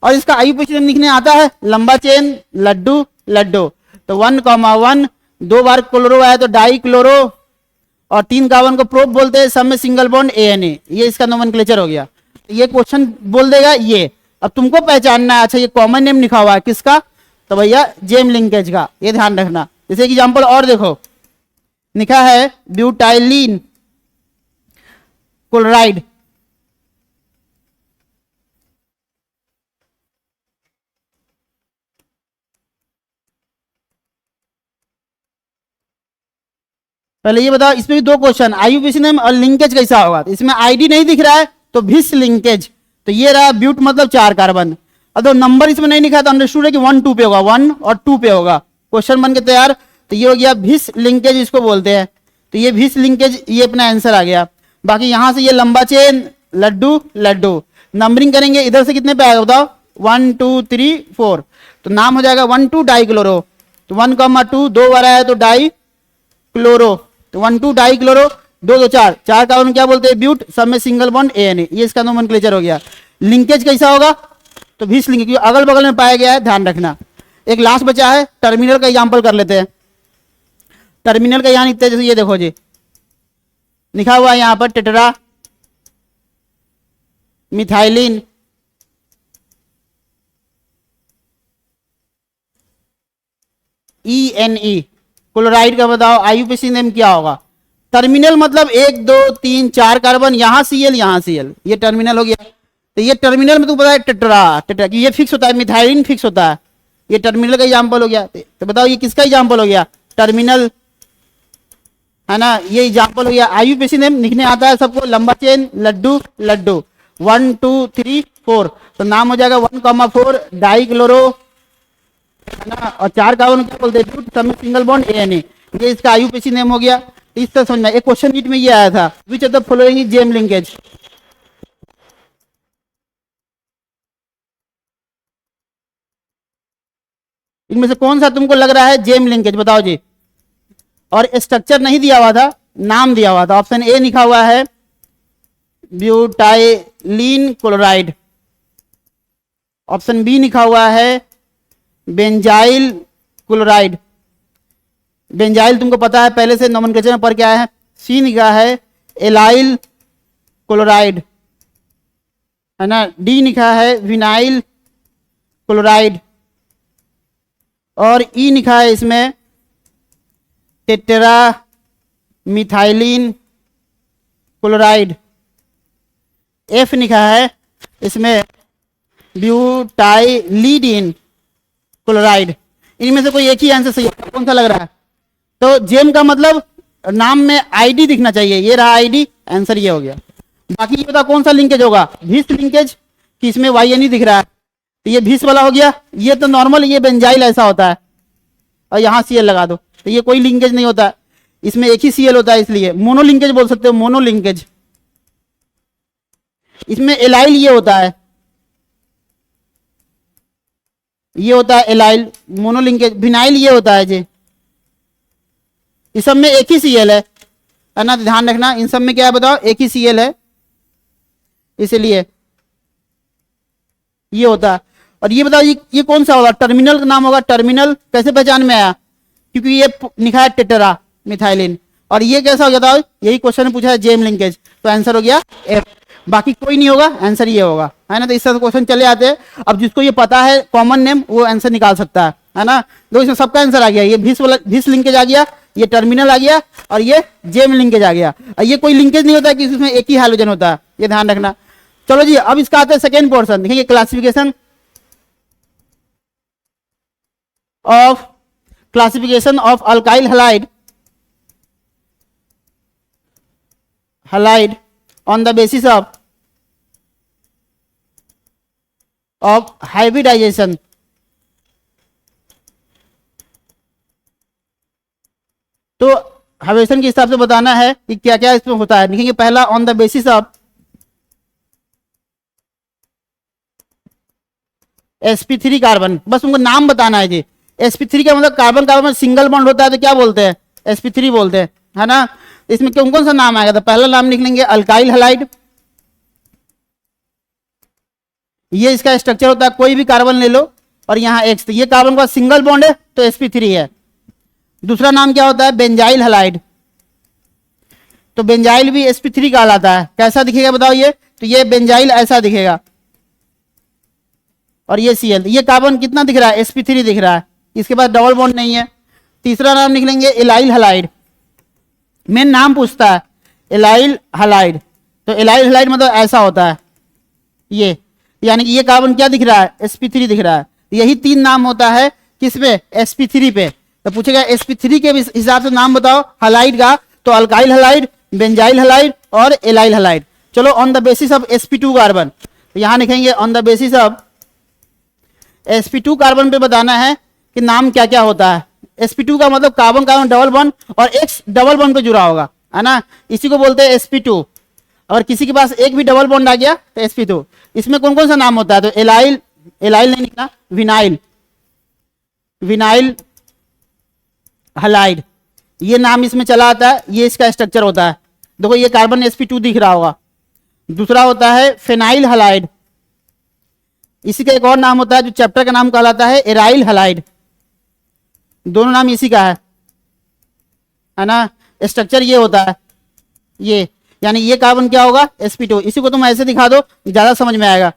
और इसका IUPAC नेम लिखने आता है, लंबा चेन लड्डू लड्डू, तो 1,1 2 बार क्लोरो आया तो डाई क्लोरो, और 3 कार्बन को प्रोप बोलते हैं, सब में सिंगल बॉन्ड ANA, ये इसका नोमेनक्लेचर हो गया। ये क्वेश्चन बोल देगा ये। अब तुमको पहचानना है, अच्छा ये कॉमन नेम लिखा हुआ है किसका, तो भैया जेम लिंकेज का, ये ध्यान रखना। जैसे एग्जांपल और देखो, लिखा है ब्यूटाइलिन क्लोराइड, पहले ये बताओ, इसमें भी 2 क्वेश्चन, IUPAC नेम और लिंकेज कैसा होगा। तो इसमें आईडी नहीं दिख रहा है तो भिस लिंकेज, तो ये रहा ब्यूट मतलब 4 कार्बन, और तो नंबर इसमें नहीं लिखा है तो अंडरस्टूड है कि 1 2 पे होगा, 1 और 2 पे होगा, क्वेश्चन बन के तैयार। तो ये हो गया भिस लिंकेज, इसको बोलते हैं, तो ये भिस लिंकेज, ये अपना आंसर आ गया। बाकी यहां से ये लंबा चेन लड्डू लड्डू, नंबरिंग करेंगे इधर से कितने पे आएगा बताओ, 1 2 3 4, तो नाम हो जाएगा 1 2 डाई क्लोरो, तो 1,2 2 बार आया तो डाई क्लोरो, तो 1 2 डाई क्लोरो, 2 2 4 4 कार्बन क्या बोलते हैं ब्यूट, सब में सिंगल बॉन्ड ANA, ये इसका नोमेनक्लेचर हो गया। लिंकेज कैसा होगा, तो भिस लिंकेज, क्योंकि अगल बगल में पाया गया है, ध्यान रखना। एक लास्ट बचा है, टर्मिनल का एग्जांपल कर लेते हैं। टर्मिनल का यहाँ लिखते हैं, जैसे ये देखो जी लिखा हुआ है यहाँ पर टेट्रा मिथाइलिन ENE क्लोराइड का बताओ IUPAC नेम क्या होगा। टर्मिनल मतलब 1 2 3 4 कार्बन, यहाँ Cl यहाँ Cl, ये टर्मिनल हो गया। तो ये टर्मिनल में तुमको पता है टेट्रा टेट्रा की, ये फिक्स होता है, मिथाइलिन फिक्स होता है, ये टर्मिनल का एग्जांपल हो गया। तो बताओ ये किसका एग्जांपल हो गया, टर्मिनल, है ना, ये एग्जांपल हो गया। IUPAC नेम लिखने आता है सबको, लंबा चेन लड्डू लड्डू, 1 2 3 4, तो नाम हो जाएगा 1,4 डाई क्लोरो, है ना, और 4 कार्बन क्या बोलते हैं, सब में सिंगल बॉन्ड ANA, ये इसका IUPAC नेम हो गया। इस तरह समझना, एक क्वेश्चन नीट में ये आया था, which of the following gem linkage. इनमें से कौन सा तुमको लग रहा है जेम लिंकेज, बताओ जी। और स्ट्रक्चर नहीं दिया हुआ था, नाम दिया हुआ था। ऑप्शन ए लिखा हुआ है ब्यूटाइलिन क्लोराइड, ऑप्शन बी लिखा हुआ है बेंजाइल क्लोराइड, बेंजाइल तुमको पता है पहले से नोमेनक्लेचर में पढ़ के आया है। सी लिखा है एलाइल क्लोराइड, है ना, डी लिखा है विनाइल क्लोराइड, और ई लिखा है इसमें टेट्रा मिथाइलिन क्लोराइड, एफ लिखा है इसमें ब्यूटाइलिन क्लोराइड। इनमें से कोई एक ही आंसर सही है, कौन सा लग रहा है। तो जेम का मतलब नाम में आईडी दिखना चाहिए, ये रहा आईडी, आंसर ये हो गया। बाकी ये बता कौन सा लिंकेज होगा, भिस लिंकेज कि इसमें YNE दिख रहा है, तो ये भिस वाला हो गया। ये तो नॉर्मल, ये बेंजाइल ऐसा होता है, और यहाँ Cl लगा दो, तो ये कोई लिंकेज नहीं होता है, इसमें एक ही Cl होता है, इसलिए मोनो लिंकेज बोल सकते हो, मोनो लिंकेज। इसमें एलाइल ये होता है, ये होता है एलाइल मोनोलिंकेज। विनाइल ये होता है जी, इस सब में एक ही सीएल है ना, ध्यान रखना। इन सब में क्या है बताओ, एक ही सीएल है, इसलिए ये होता है। और ये बताओ ये कौन सा होगा, टर्मिनल का नाम होगा। टर्मिनल कैसे पहचान में आया, क्योंकि ये लिखा है टेट्रा मिथाइलिन। और ये कैसा हो जाता है, यही क्वेश्चन में पूछा है जेम लिंकेज, तो आंसर हो गया एफ। बाकी कोई नहीं होगा, आंसर ये होगा, है ना। तो इस तरह से क्वेश्चन चले आते हैं। अब जिसको ये पता है कॉमन नेम, वो आंसर निकाल सकता है ना। तो इसमें सबका आंसर आ गया। ये भिस लिंकेज आ गया, ये टर्मिनल आ गया, और ये जेम लिंकेज आ गया। ये कोई लिंकेज नहीं होता है कि इसमें एक ही हाइड्रोजन होता है, ये ध्यान रखना। चलो जी, अब इसका आता है सेकेंड पोर्शन। देखिए classification of alkyl halide on the basis of hybridization। तो हाइब्रिडेशन के हिसाब से बताना है कि क्या क्या इसमें होता है। लिखेंगे पहला on the basis of sp3 carbon, बस उनको नाम बताना है जी। sp3 का मतलब कार्बन कार्बन में सिंगल बॉन्ड होता है तो क्या बोलते हैं, sp3 बोलते हैं, है ना। इसमें कौन कौन सा नाम आएगा, तो पहला नाम लिख लेंगे अल्काइल हैलाइड, ये इसका स्ट्रक्चर होता है। कोई भी कार्बन ले लो और यहाँ X, तो ये कार्बन का सिंगल बॉन्ड है तो sp3 है। दूसरा नाम क्या होता है, बेंजाइल हैलाइड, तो बेंजाइल भी sp3 कहलाता है। कैसा दिखेगा बताओ ये, तो ये बेंजाइल ऐसा दिखेगा, और ये Cl, ये कार्बन कितना दिख रहा है, sp3 दिख रहा है, इसके पास डबल बॉन्ड नहीं है। तीसरा नाम लिख लेंगे एलाइल हैलाइड, मेन नाम पूछता है एलाइल हैलाइड, तो एलाइल हैलाइड मतलब ऐसा होता है ये, यानी कि ये कार्बन क्या दिख रहा है, sp3 दिख रहा है। यही तीन नाम होता है किसमें, sp3 पे। तो पूछेगा sp3 के हिसाब से नाम बताओ हैलाइड का, तो अल्काइल हैलाइड, बेंजाइल हैलाइड और एलाइल हैलाइड। चलो on the basis of sp2 carbon, तो यहां लिखेंगे on the basis of sp2 carbon पे बताना है कि नाम क्या क्या होता है। sp2 का मतलब कार्बन कार्बन डबल बॉन्ड और X डबल बॉन्ड पे जुड़ा होगा, है ना, इसी को बोलते हैं sp2। अगर किसी के पास एक भी डबल बॉन्ड आ गया तो sp2। इसमें कौन कौन सा नाम होता है, तो एलाइल, एलाइल नहीं लिखना, विनाइल, विनाइल हैलाइड, ये नाम इसमें चला आता है, ये इसका स्ट्रक्चर होता है। देखो ये कार्बन sp2 दिख रहा होगा। दूसरा होता है फेनाइल हैलाइड, इसी का एक और नाम होता है जो चैप्टर का नाम कहलाता है एराइल हैलाइड, दोनों नाम इसी का है ना। स्ट्रक्चर ये होता है, ये यानी ये कार्बन क्या होगा, sp2। इसी को तुम ऐसे दिखा दो ज्यादा समझ में आएगा।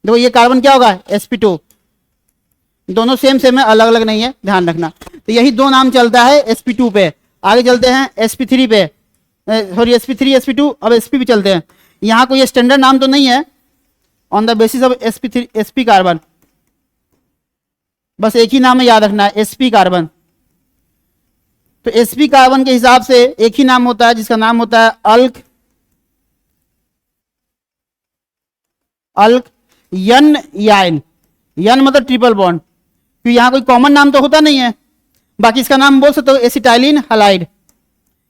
देखो ये कार्बन क्या होगा, sp2, दोनों सेम सेम है, अलग अलग नहीं है, ध्यान रखना। तो यही दो नाम चलता है sp2 पे। आगे चलते हैं sp3 पे, सॉरी sp3 sp2, अब sp पे चलते हैं। यहाँ कोई स्टैंडर्ड नाम तो नहीं है on the basis of sp3 sp carbon, बस एक ही नाम है, याद रखना है sp कार्बन। तो sp कार्बन के हिसाब से एक ही नाम होता है जिसका नाम होता है अल्क, अल्क यन याइन, यन मतलब ट्रिपल बॉन्ड, क्योंकि यहाँ कोई कॉमन नाम तो होता नहीं है। बाकी इसका नाम बोल सकते हो एसिटाइलिन हैलाइड,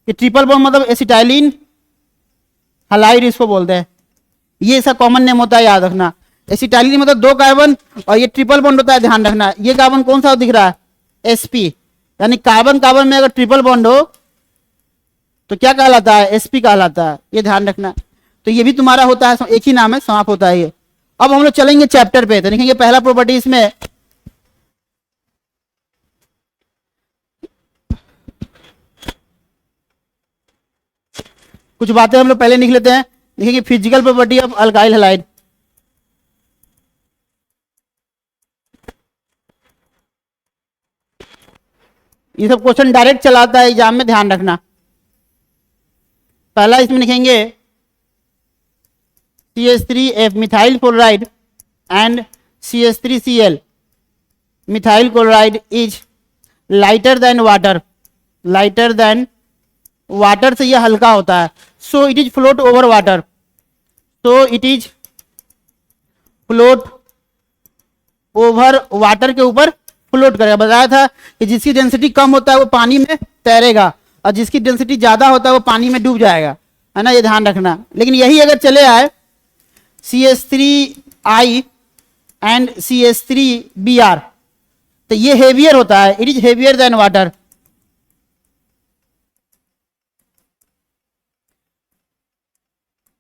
ये ट्रिपल बॉन्ड मतलब एसिटाइलिन हैलाइड इसको बोलते हैं, ये इसका कॉमन नेम होता है, याद रखना। एसिटाइलिन मतलब दो कार्बन और ये ट्रिपल बॉन्ड होता है, ध्यान रखना। ये कार्बन कौन सा दिख रहा है, sp, यानी कार्बन कार्बन में अगर ट्रिपल बॉन्ड हो तो क्या कहलाता है, sp कहलाता है, ये ध्यान रखना। तो ये भी तुम्हारा होता है, एक ही नाम है, समाप्त होता है ये। अब हम लोग चलेंगे चैप्टर पे, तो देखेंगे पहला प्रॉपर्टी इसमें कुछ बातें हम लोग पहले लिख लेते हैं। देखेंगे physical property of alkyl halide. ये सब क्वेश्चन डायरेक्ट चलाता है एग्जाम में, ध्यान रखना। पहला इसमें लिखेंगे CH3F methyl chloride and CH3Cl methyl chloride is lighter than water, lighter than water से यह हल्का होता है। So it is float over water, so it is float over water के ऊपर फ्लोट करेगा। बताया था कि जिसकी डेंसिटी कम होता है वो पानी में तैरेगा और जिसकी डेंसिटी ज्यादा होता है वो पानी में डूब जाएगा। है ना, ये ध्यान रखना। लेकिन यही अगर चले आए CH3I एंड CH3Br, तो ये हेवियर होता है, it is heavier than water.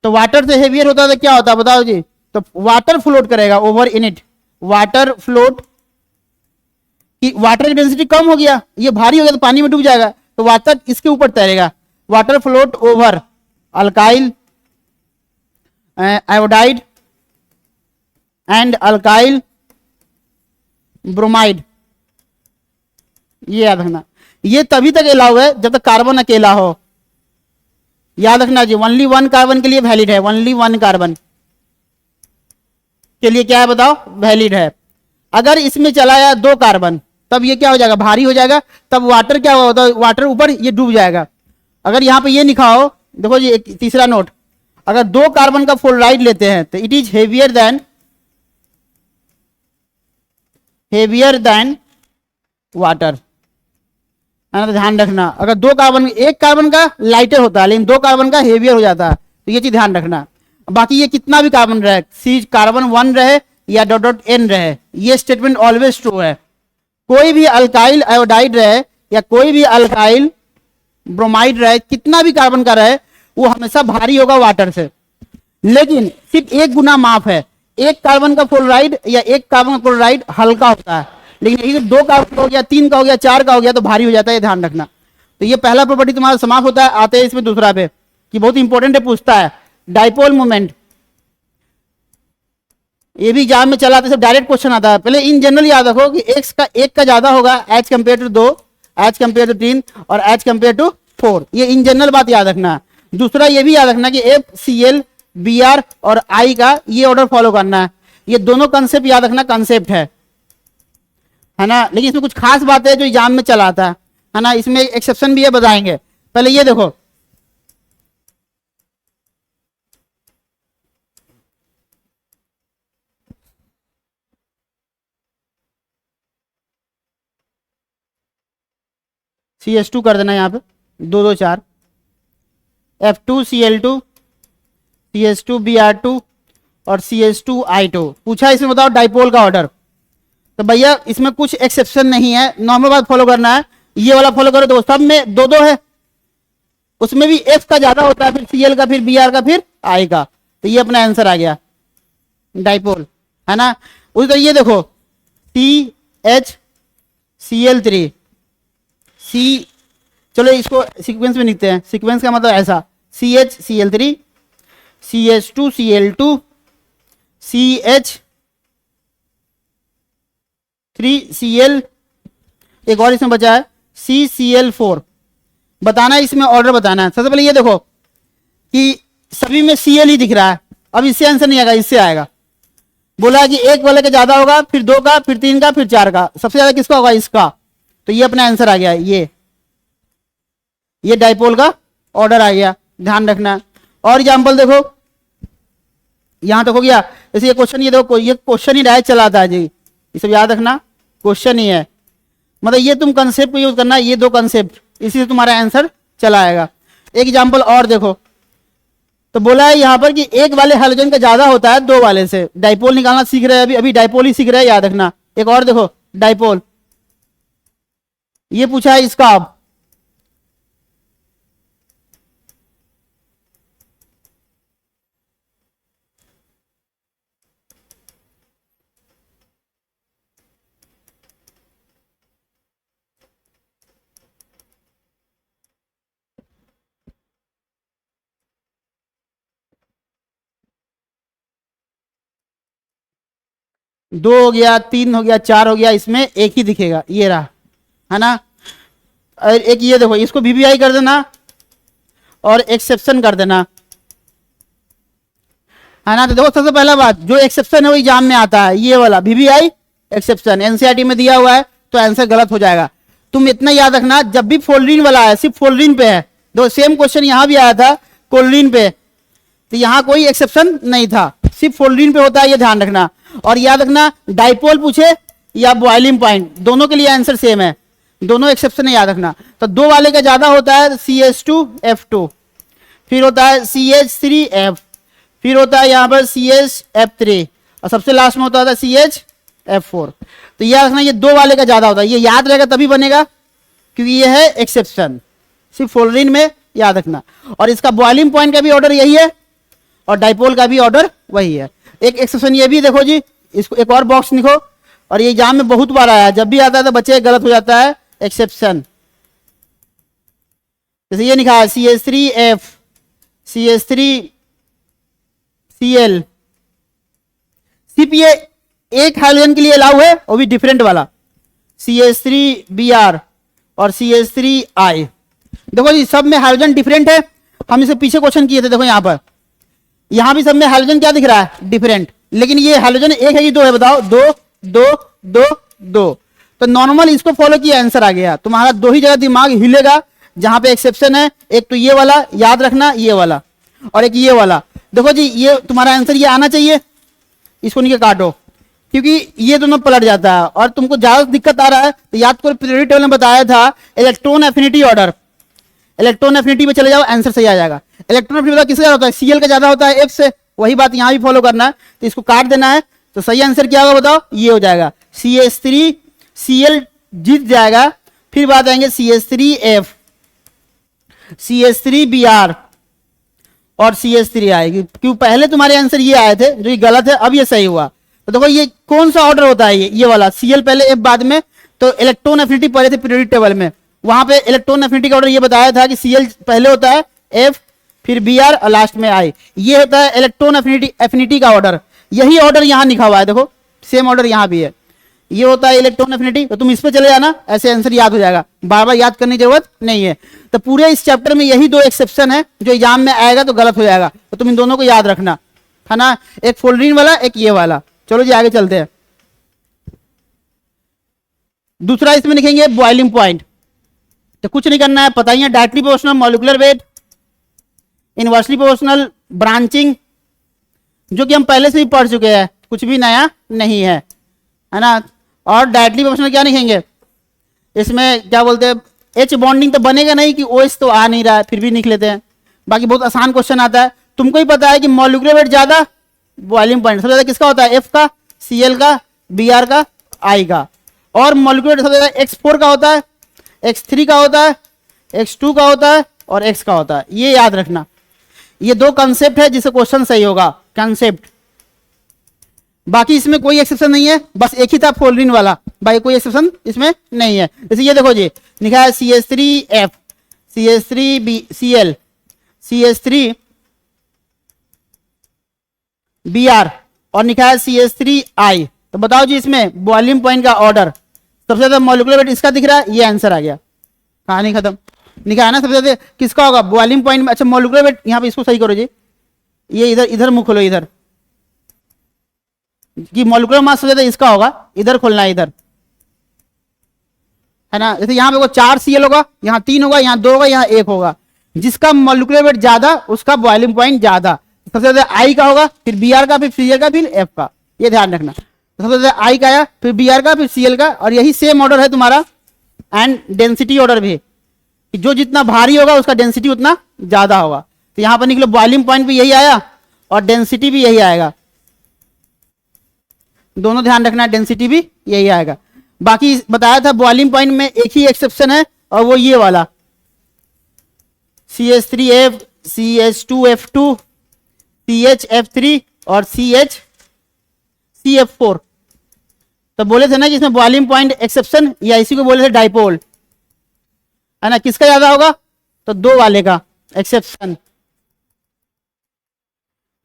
तो वाटर से हेवियर होता है तो क्या होता है बताओ जी? तो वाटर फ्लोट करेगा over in it, water float कि वाटर की डेंसिटी कम हो गया, ये भारी हो गया तो पानी में डूब जाएगा, तो वाटर इसके ऊपर तैरेगा। Water float over alkyl iodide and alkyl bromide, ये याद रखना। ये तभी तक अलाउ है जब तक कार्बन अकेला हो, याद रखना जी। ओनली वन कार्बन के लिए वैलिड है, ओनली वन कार्बन के लिए क्या है बताओ, वैलिड है। अगर इसमें चला आया 2 कार्बन, तब ये क्या हो जाएगा, भारी हो जाएगा, तब वाटर क्या होता है, वाटर ऊपर ये डूब जाएगा। अगर यहां पे ये लिखा हो, देखो जी एक तीसरा नोट, अगर 2 कार्बन का फ्लोराइड लेते हैं तो it is heavier than water, है ना, तो ध्यान रखना। अगर 2 कार्बन, 1 कार्बन का लाइटर होता है लेकिन 2 कार्बन का हेवियर हो जाता है, तो ये चीज ध्यान रखना। बाकी ये कितना भी कार्बन रहे, सी कार्बन 1 रहे या .n रहे, ये स्टेटमेंट ऑलवेज ट्रू है। कोई भी अल्काइल आयोडाइड रहे या कोई भी अल्काइल ब्रोमाइड रहे, कितना भी कार्बन का रहे, वो हमेशा भारी होगा वाटर से। लेकिन सिर्फ 1 गुना माफ है, 1 कार्बन का फ्लोराइड या 1 कार्बन का क्लोराइड हल्का होता है, लेकिन यही 2 कार्बन का हो गया, 3 का हो गया, 4 का हो गया तो भारी हो जाता है, ये ध्यान रखना। तो ये पहला प्रॉपर्टी तुम्हारा समाप्त होता है। आते हैं इसमें दूसरा पे, कि बहुत इंपॉर्टेंट है, पूछता है डाइपोल मोमेंट। ये भी एग्जाम में चला आता है, डायरेक्ट क्वेश्चन आता है। पहले इन जनरल याद रखो कि एक्स का 1 का ज्यादा होगा as compare to 2, as compare to 3 और एज कंपेयर टू 4, ये इन जनरल बात याद रखना। दूसरा ये भी याद रखना कि FCl Br और I का ये ऑर्डर फॉलो करना है। ये दोनों कंसेप्ट याद रखना, कंसेप्ट है ना। लेकिन इसमें कुछ खास बातें है जो एग्जाम में चला आता है ना, इसमें एक्सेप्शन भी है, बताएंगे। पहले ये देखो, CH2 कर देना यहाँ पे 2 2 4, F2Cl2 CH2Br2 और CH2I2 पूछा। इसमें बताओ डाइपोल का ऑर्डर। तो भैया इसमें कुछ एक्सेप्शन नहीं है, नॉर्मल बात फॉलो करना है, ये वाला फॉलो करो। तो सब में 2 2 है, उसमें भी F का ज्यादा होता है, फिर Cl का, फिर Br का, फिर I का, तो ये अपना आंसर आ गया डाइपोल, है ना। उसी तरह ये देखो CHCl3 C, चलो इसको सीक्वेंस में लिखते हैं। सीक्वेंस का मतलब ऐसा, CHCl3 CH2Cl2 CH3Cl, एक और इसमें बचा है CCl4। बताना है इसमें ऑर्डर बताना है। सबसे पहले ये देखो कि सभी में Cl ही दिख रहा है, अब इससे आंसर नहीं आएगा, इससे आएगा। बोला कि 1 वाले का ज्यादा होगा, फिर 2 का, फिर 3 का, फिर 4 का, सबसे ज्यादा किसका होगा, इसका। तो ये अपना आंसर आ गया, ये डाइपोल का ऑर्डर आ गया, ध्यान रखना। और एग्जांपल देखो, यहां तक हो गया। जैसे ये क्वेश्चन, ये देखो, ये क्वेश्चन ही डायरेक्ट चलाता है जी, ये सब याद रखना, क्वेश्चन ही है। मतलब ये तुम कंसेप्ट को यूज करना, ये 2 कंसेप्ट, इसी से तुम्हारा आंसर चला आएगा। एक एग्जांपल और देखो, तो बोला है यहां पर कि 1 वाले हाइड्रोजन का ज्यादा होता है 2 वाले से। डाइपोल निकालना सीख रहे हैं, अभी डाइपोल ही सीख रहे हैं, याद रखना। एक और देखो डाइपोल, ये पूछा है इसका। अब दो हो गया, 3 हो गया, 4 हो गया, इसमें एक ही दिखेगा, ये रहा, है ना। और एक ये देखो, इसको VVI कर देना और एक्सेप्शन कर देना, है ना। तो देखो सबसे पहला बात, जो एक्सेप्शन है वो एग्जाम में आता है, ये वाला VVI एक्सेप्शन एनसीईआरटी में दिया हुआ है, तो आंसर गलत हो जाएगा। तुम इतना याद रखना, जब भी फोल्डरिन वाला है, सिर्फ फोल्डरिन पे है। दो सेम क्वेश्चन यहां भी आया था कोल्ड्रिन पे, तो यहां कोई एक्सेप्शन नहीं था, सिर्फ फोल्डरिन पे होता है, ये ध्यान रखना। और याद रखना, डाइपोल पूछे या बॉइलिंग पॉइंट, दोनों के लिए आंसर सेम है, दोनों एक्सेप्शन है, याद रखना। तो 2 वाले का ज्यादा होता है CH2F2, फिर होता है CH3F, फिर होता है यहाँ पर CHF3 और सबसे लास्ट में होता है CHF4। तो ये रखना, ये 2 वाले का ज्यादा होता है, ये याद रहेगा तभी बनेगा क्योंकि ये है एक्सेप्शन, सिर्फ फ्लोरीन में याद रखना। और इसका बॉइलिंग पॉइंट का भी ऑर्डर यही है और डाइपोल का भी ऑर्डर वही है। एक एक्सेप्शन ये भी देखो जी, इसको एक और बॉक्स लिखो, और ये एग्जाम में बहुत बार आया, जब भी आता है तो बच्चे गलत हो जाता है एक्सेप्शन। जैसे ये लिखा है CH3F, CH3Cl, सिर्फ ये एक हाइड्रोजन के लिए अलाउ है, वो भी डिफरेंट वाला, CH3Br और CH3I। देखो जी सब में हाइड्रोजन डिफरेंट है, हम इसे पीछे क्वेश्चन किए थे। देखो यहाँ पर, यहाँ भी सब में हाइड्रोजन क्या दिख रहा है, डिफरेंट, लेकिन ये हाइड्रोजन एक है कि 2 है, बताओ, 2 2 2 2। तो नॉर्मल इसको फॉलो किया, आंसर आ गया। तुम्हारा 2 ही जगह दिमाग हिलेगा जहां पे एक्सेप्शन है, एक तो ये वाला याद रखना, ये वाला, और एक ये वाला। देखो जी ये तुम्हारा आंसर ये आना चाहिए, इसको नीचे काटो क्योंकि ये दोनों पलट जाता है और तुमको ज्यादा दिक्कत आ रहा है तो याद करो, पीरियोडिक टेबल में बताया था electron affinity order, electron affinity पे चले जाओ, आंसर सही आ जाएगा। इलेक्ट्रॉन एफिनिटी किसका होता है, Cl का ज्यादा होता है F से, वही बात यहाँ भी फॉलो करना है, तो इसको काट देना है। तो सही आंसर क्या होगा बताओ, ये हो जाएगा CH3Cl जीत जाएगा। फिर बात आएंगे CH3F, CH3Br और CH3I, क्यों पहले तुम्हारे आंसर ये आए थे जो ये गलत है, अब ये सही हुआ। तो देखो ये कौन सा ऑर्डर होता है, ये वाला, Cl पहले F बाद में। तो इलेक्ट्रॉन एफिनिटी पहले थे पीरियोडिक टेबल में, वहां पे इलेक्ट्रॉन एफिनिटी का ऑर्डर ये बताया था कि Cl पहले होता है F, फिर Br और लास्ट में I, ये होता है इलेक्ट्रॉन एफिनिटी का ऑर्डर। यही ऑर्डर यहाँ लिखा हुआ है, देखो सेम ऑर्डर यहाँ भी है, ये होता है इलेक्ट्रॉन एफिनिटी। तो तुम इस पे चले जाना, ऐसे आंसर याद हो जाएगा, बार बार याद करने की जरूरत नहीं है। तो पूरे इस चैप्टर में यही 2 एक्सेप्शन है, जो एग्जाम में आएगा तो गलत हो जाएगा, तो तुम इन दोनों को याद रखना है ना, एक फ्लोरीन वाला, एक ये वाला। चलो जी आगे चलते हैं। दूसरा इसमें लिखेंगे बॉइलिंग पॉइंट, तो कुछ नहीं करना है, पता ही है, directly proportional molecular weight, inversely proportional branching, जो कि हम पहले से ही पढ़ चुके हैं, कुछ भी नया नहीं है ना। और डायरेक्टली प्रोपोर्शनल क्या लिखेंगे, इसमें क्या बोलते हैं, H बॉन्डिंग तो बनेगा नहीं कि OH तो आ नहीं रहा है, फिर भी लिख लेते हैं। बाकी बहुत आसान क्वेश्चन आता है, तुमको ही पता है कि मॉलिक्यूलर वेट ज्यादा, बॉइलिंग पॉइंट सबसे ज्यादा किसका होता है, F का, Cl का, Br का, I का। और मॉलिक्यूलर सबसे ज्यादा X4 का होता है, X3 का होता है, X2 का होता है और X का होता है, ये याद रखना। ये 2 कंसेप्ट है जिससे क्वेश्चन सही होगा, कंसेप्ट। बाकी इसमें कोई एक्सेप्शन नहीं है, बस एक ही था फ्लोरीन वाला, बाकी कोई एक्सेप्शन इसमें नहीं है। जैसे ये देखो जी लिखा है CH3F, CH3Cl, CH3Br और लिखा है CH3I। तो बताओ जी इसमें बॉइलिंग पॉइंट का ऑर्डर, सबसे ज्यादा मॉलिक्यूलर वेट इसका दिख रहा है, ये आंसर आ गया, कहानी खत्म। लिखा है ना सबसे ज्यादा किसका होगा बॉइलिंग पॉइंट में। अच्छा मॉलिक्यूलर वेट यहाँ पे इसको सही करो जी, ये इधर मुंह खोलो, इधर कि मॉलिक्यूलर मास सबसे ज्यादा इसका होगा, इधर खोलना है, इधर है ना। जैसे यहाँ पे वो 4 Cl होगा, यहाँ 3 होगा, यहाँ 2 होगा, यहाँ 1 होगा, जिसका मॉलिक्यूलर वेट ज्यादा उसका बॉइलिंग पॉइंट ज्यादा। सबसे ज्यादा I का होगा, फिर Br का, फिर Cl का, फिर F का, ये ध्यान रखना। सबसे ज्यादा I का आया, फिर Br का, फिर Cl का, और यही सेम ऑर्डर है तुम्हारा एंड डेंसिटी ऑर्डर भी, जो जितना भारी होगा उसका डेंसिटी उतना ज्यादा होगा। तो यहाँ पर निकलो बॉइलिंग पॉइंट भी यही आया और डेंसिटी भी यही आएगा, दोनों ध्यान रखना, डेंसिटी भी यही आएगा। बाकी बताया था बॉइलिंग पॉइंट में एक ही एक्सेप्शन है और वो ये वाला CH3F, CH2F2, CHF3 और CF4। तो बोले थे ना कि इसमें बॉइलिंग पॉइंट एक्सेप्शन, या इसी को बोले थे डाइपोल, है ना। किसका ज्यादा होगा, तो 2 वाले का एक्सेप्शन,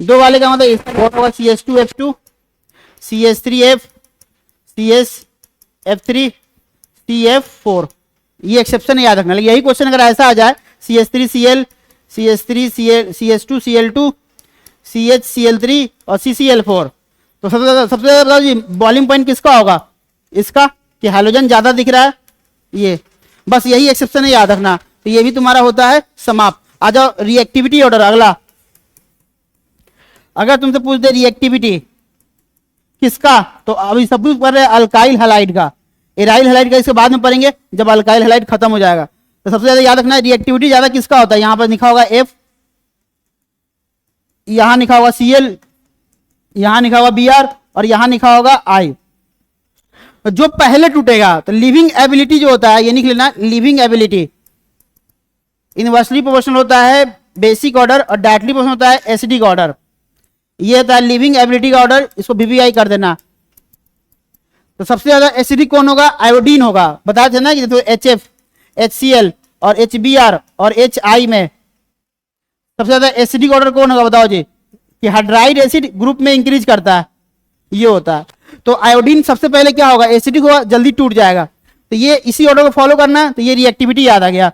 2 वाले का मतलब इसका होगा CH2F2, CH3F, CHF3, CF4, ये एक्सेप्शन याद रखना। लेकिन यही क्वेश्चन अगर ऐसा आ जाए CH3Cl, CH3Cl, CH2Cl2, CHCl3 और CCl4, तो सबसे ज्यादा बताओ जी बॉइलिंग पॉइंट किसका होगा, इसका, कि हाइड्रोजन ज्यादा दिख रहा है, ये बस यही एक्सेप्शन है, याद रखना। तो ये भी तुम्हारा होता है समाप्त। आ जाओ रिएक्टिविटी ऑर्डर अगला। अगर तुमसे पूछ दे रिएक्टिविटी किसका, तो अभी सब कुछ पढ़ रहे अल्काइल हैलाइड का, एराइल हैलाइड का इसके बाद में पढ़ेंगे जब अल्काइल हैलाइड खत्म हो जाएगा। तो सबसे ज्यादा याद रखना है रिएक्टिविटी ज्यादा किसका होता है, यहाँ पर लिखा होगा F, यहां लिखा होगा Cl, यहां लिखा होगा Br और यहां लिखा होगा I। जो पहले टूटेगा तो लिविंग एबिलिटी जो होता है ये लिख लेना, लिविंग एबिलिटी इनवर्सली प्रोपोर्शनल होता है बेसिक ऑर्डर और डायरेक्टली प्रोपोर्शनल होता है एसिडिक ऑर्डर। ये होता है लिविंग एबिलिटी का ऑर्डर, इसको VBI कर देना। तो सबसे ज्यादा एसिडिक कौन होगा? आयोडीन होगा। बताया था ना कि तो HF, HCl और HBr और HI में सबसे ज्यादा एसिडिक ऑर्डर कौन होगा? बताओ जी, कि हाइड्राइड एसिड ग्रुप में इंक्रीज करता है, ये होता है। तो आयोडीन सबसे पहले क्या होगा? एसिडिक होगा, जल्दी टूट जाएगा। तो ये इसी ऑर्डर को फॉलो करना है। तो ये रिएक्टिविटी याद आ गया,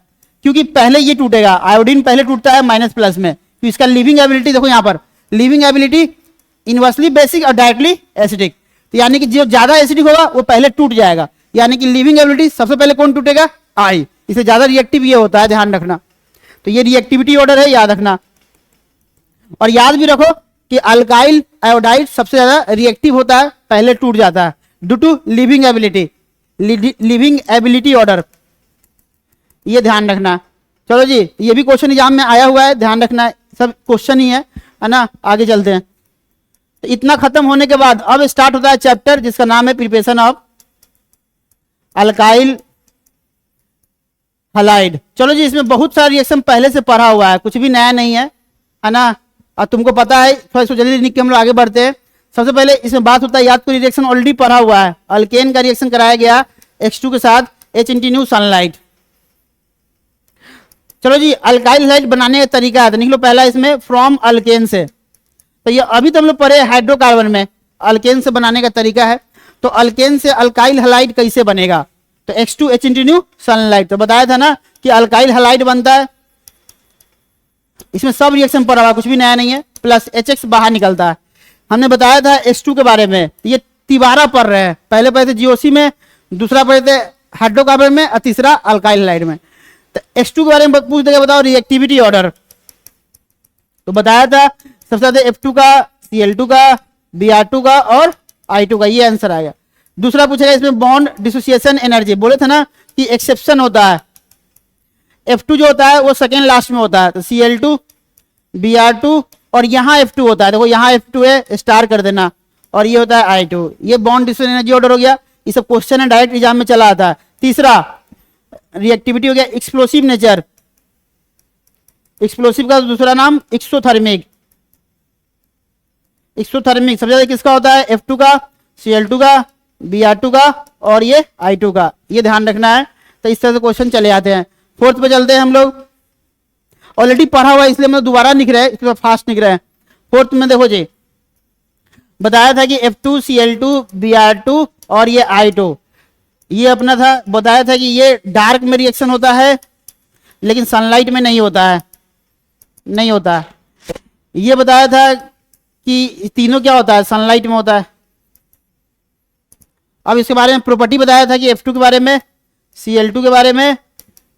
क्योंकि पहले ये टूटेगा, आयोडीन पहले टूटता है माइनस प्लस में। तो इसका लिविंग एबिलिटी देखो यहाँ पर, लिविंग एबिलिटी इनवर्सली बेसिक और डायरेक्टली एसिडिक। तो यानी कि जो ज्यादा एसिडिक होगा वो पहले टूट जाएगा, यानी कि लिविंग एबिलिटी सबसे पहले कौन टूटेगा? आई। इससे ज्यादा रिएक्टिव ये होता है, ध्यान रखना। तो ये रिएक्टिविटी ऑर्डर है, याद रखना। और याद भी रखो कि अल्काइल आयोडाइड सबसे ज्यादा रिएक्टिव होता है, पहले टूट जाता है due to leaving ability, leaving ability order, ये ध्यान रखना। चलो जी, ये भी क्वेश्चन एग्जाम में आया हुआ है, ध्यान रखना, सब क्वेश्चन ही है ना। आगे चलते हैं। तो इतना खत्म होने के बाद अब स्टार्ट होता है चैप्टर जिसका नाम है प्रिपरेशन ऑफ अल्काइल हलाइड। चलो जी, इसमें बहुत सारा रिएक्शन पहले से पढ़ा हुआ है, कुछ भी नया नहीं है ना। और तुमको पता है, थोड़ा सा जल्दी लिख के हम लोग आगे बढ़ते हैं। सबसे पहले इसमें बात होता है, याद को रिएक्शन ऑलरेडी पढ़ा हुआ है। अल्केन का रिएक्शन कराया गया H2 के साथ H सनलाइट। चलो जी, अल्काइल हलाइड बनाने का तरीका है, तो निकलो पहला इसमें फ्रॉम अल्केन से। तो ये अभी तो हम लोग पढ़े हाइड्रोकार्बन में, अल्केन से बनाने का तरीका है। तो अल्केन से अल्काइल हलाइड कैसे बनेगा? तो H2 सनलाइट। तो बताया था ना कि अल्काइल हलाइड बनता है, इसमें सब रिएक्शन पढ़ा हुआ, कुछ भी नया नहीं है। प्लस HX बाहर निकलता है। हमने बताया था H2 के बारे में, ये तिबारा पढ़ रहे हैं, पहले पढ़े थे GOC में, दूसरा पढ़े थे हाइड्रोकार्बन में और तीसरा अल्काइल हलाइड में। तो H2 के बारे में पूछ देगा, बताओ रिएक्टिविटी ऑर्डर। तो बताया था सबसे ज्यादा F2 का, Cl2 का, Br2 का और I2 का, ये आंसर आएगा। दूसरा पूछेगा इसमें बॉन्ड डिसोसिएशन एनर्जी, बोले थे ना कि एक्सेप्शन होता है, F2 जो होता है वो सेकेंड लास्ट में होता है। तो Cl2, Br2 और यहाँ F2 होता है, देखो यहाँ F2 है, स्टार कर देना, और ये होता है I2। ये बॉन्ड डिसोसिएशन एनर्जी ऑर्डर हो गया। ये सब क्वेश्चन है, डायरेक्ट एग्जाम में चला आता है। तीसरा रिएक्टिविटी हो गया एक्सप्लोसिव नेचर, एक्सप्लोसिव का दूसरा नाम एक्सोथर्मिक। एक्सोथर्मिक सबसे ज्यादा किसका होता है? F2 का, Cl2 का, Br2 का और ये I2 का, ये ध्यान रखना है। तो इस तरह से क्वेश्चन चले आते हैं। फोर्थ पे चलते हैं हम लोग, ऑलरेडी पढ़ा हुआ है इसलिए हम दोबारा लिख रहे हैं, इसके बाद फास्ट लिख रहे हैं। फोर्थ में देखो जी, बताया था कि F2, Cl2, Br2 और ये I2, ये अपना था। बताया था कि ये डार्क में रिएक्शन होता है लेकिन सनलाइट में नहीं होता है, नहीं होता है। ये बताया था कि तीनों क्या होता है? सनलाइट में होता है। अब इसके बारे में प्रॉपर्टी बताया था कि F2 के बारे में, Cl2 के बारे में,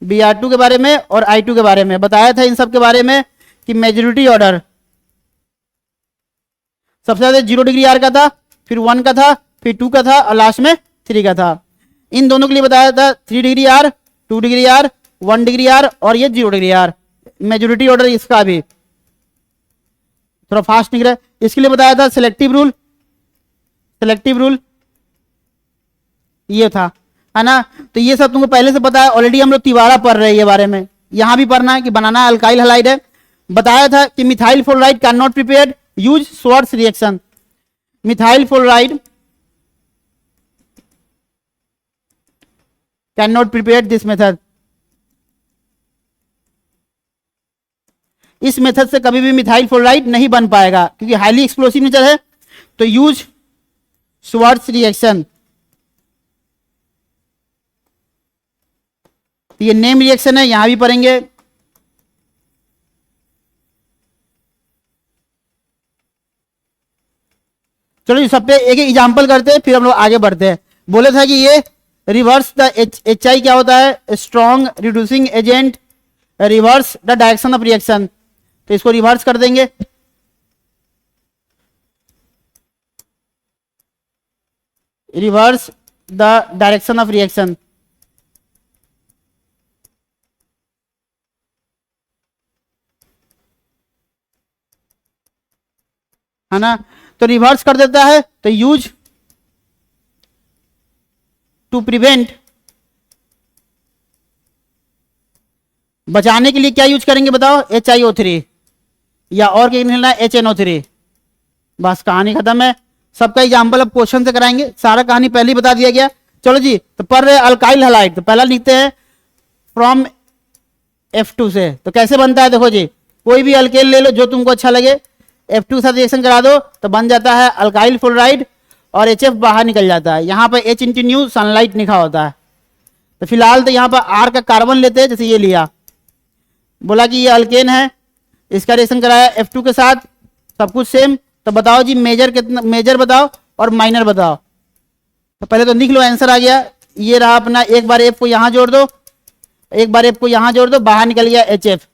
Br2 के बारे में और I2 के बारे में बताया था। इन सब के बारे में कि मेजॉरिटी ऑर्डर सबसे ज्यादा 0 डिग्री आर का था, फिर 1 का था, फिर 2 का था और लास्ट में 3 का था। इन दोनों के लिए बताया था 3 degree R, 2 degree R, 1 degree R और ये 0 डिग्री आर, मेजॉरिटी ऑर्डर इसका भी। थोड़ा फास्ट निकल रहा है। इसके लिए बताया था सिलेक्टिव रूल, सिलेक्टिव रूल ये था, है ना। तो ये सब तुमको पहले से पता है, ऑलरेडी हम लोग तिवारा पढ़ रहे हैं ये बारे में। यहां भी पढ़ना है कि बनाना अल्काइल हलाइड है। बताया था कि methyl fluoride can not prepared, use Swarts reaction. Methyl fluoride can not prepared this method, इस मेथड से कभी भी मिथाइल फ्लोराइड नहीं बन पाएगा क्योंकि हाईली एक्सप्लोसिव नेचर है। तो यूज श्वार्ट्ज रिएक्शन, ये नेम रिएक्शन है, यहां भी पढ़ेंगे। चलो इस सब पे एक एक एग्जांपल करते हैं, फिर हम लोग आगे बढ़ते हैं। बोले था कि ये रिवर्स द HI क्या होता है? Strong reducing agent, reverse the direction of reaction. तो इसको रिवर्स कर देंगे। Reverse the direction of reaction, है ना। तो रिवर्स कर देता है, तो यूज टू प्रिवेंट, बचाने के लिए क्या यूज करेंगे बताओ, HiO3 या और क्या निकलना है, HNO3। बस कहानी खत्म है। सबका एग्जाम्पल अब क्वेश्चन से कराएंगे, सारा कहानी पहले ही बता दिया गया। चलो जी, तो पढ़ रहे अल्काइल हैलाइड, तो पहला लिखते हैं फ्रॉम F2 से। तो कैसे बनता है देखो जी, कोई भी अल्केल ले लो जो तुमको अच्छा लगे, F2 के साथ रिएक्शन करा दो तो बन जाता है अल्काइल फ्लोराइड और HF बाहर निकल जाता है। यहाँ पर H इंटू न्यू सनलाइट लिखा होता है। तो फिलहाल तो यहाँ पर R का कार्बन लेते हैं, जैसे ये लिया, बोला कि ये अल्केन है, इसका रिएक्शन कराया F2 के साथ, सब कुछ सेम। तो बताओ जी मेजर कितना, मेजर बताओ और माइनर बताओ। तो पहले तो लिख लो, आंसर आ गया, ये रहा अपना। एक बार F को यहाँ जोड़ दो, एक बार F को यहाँ जोड़ दो, बाहर निकल गया HF।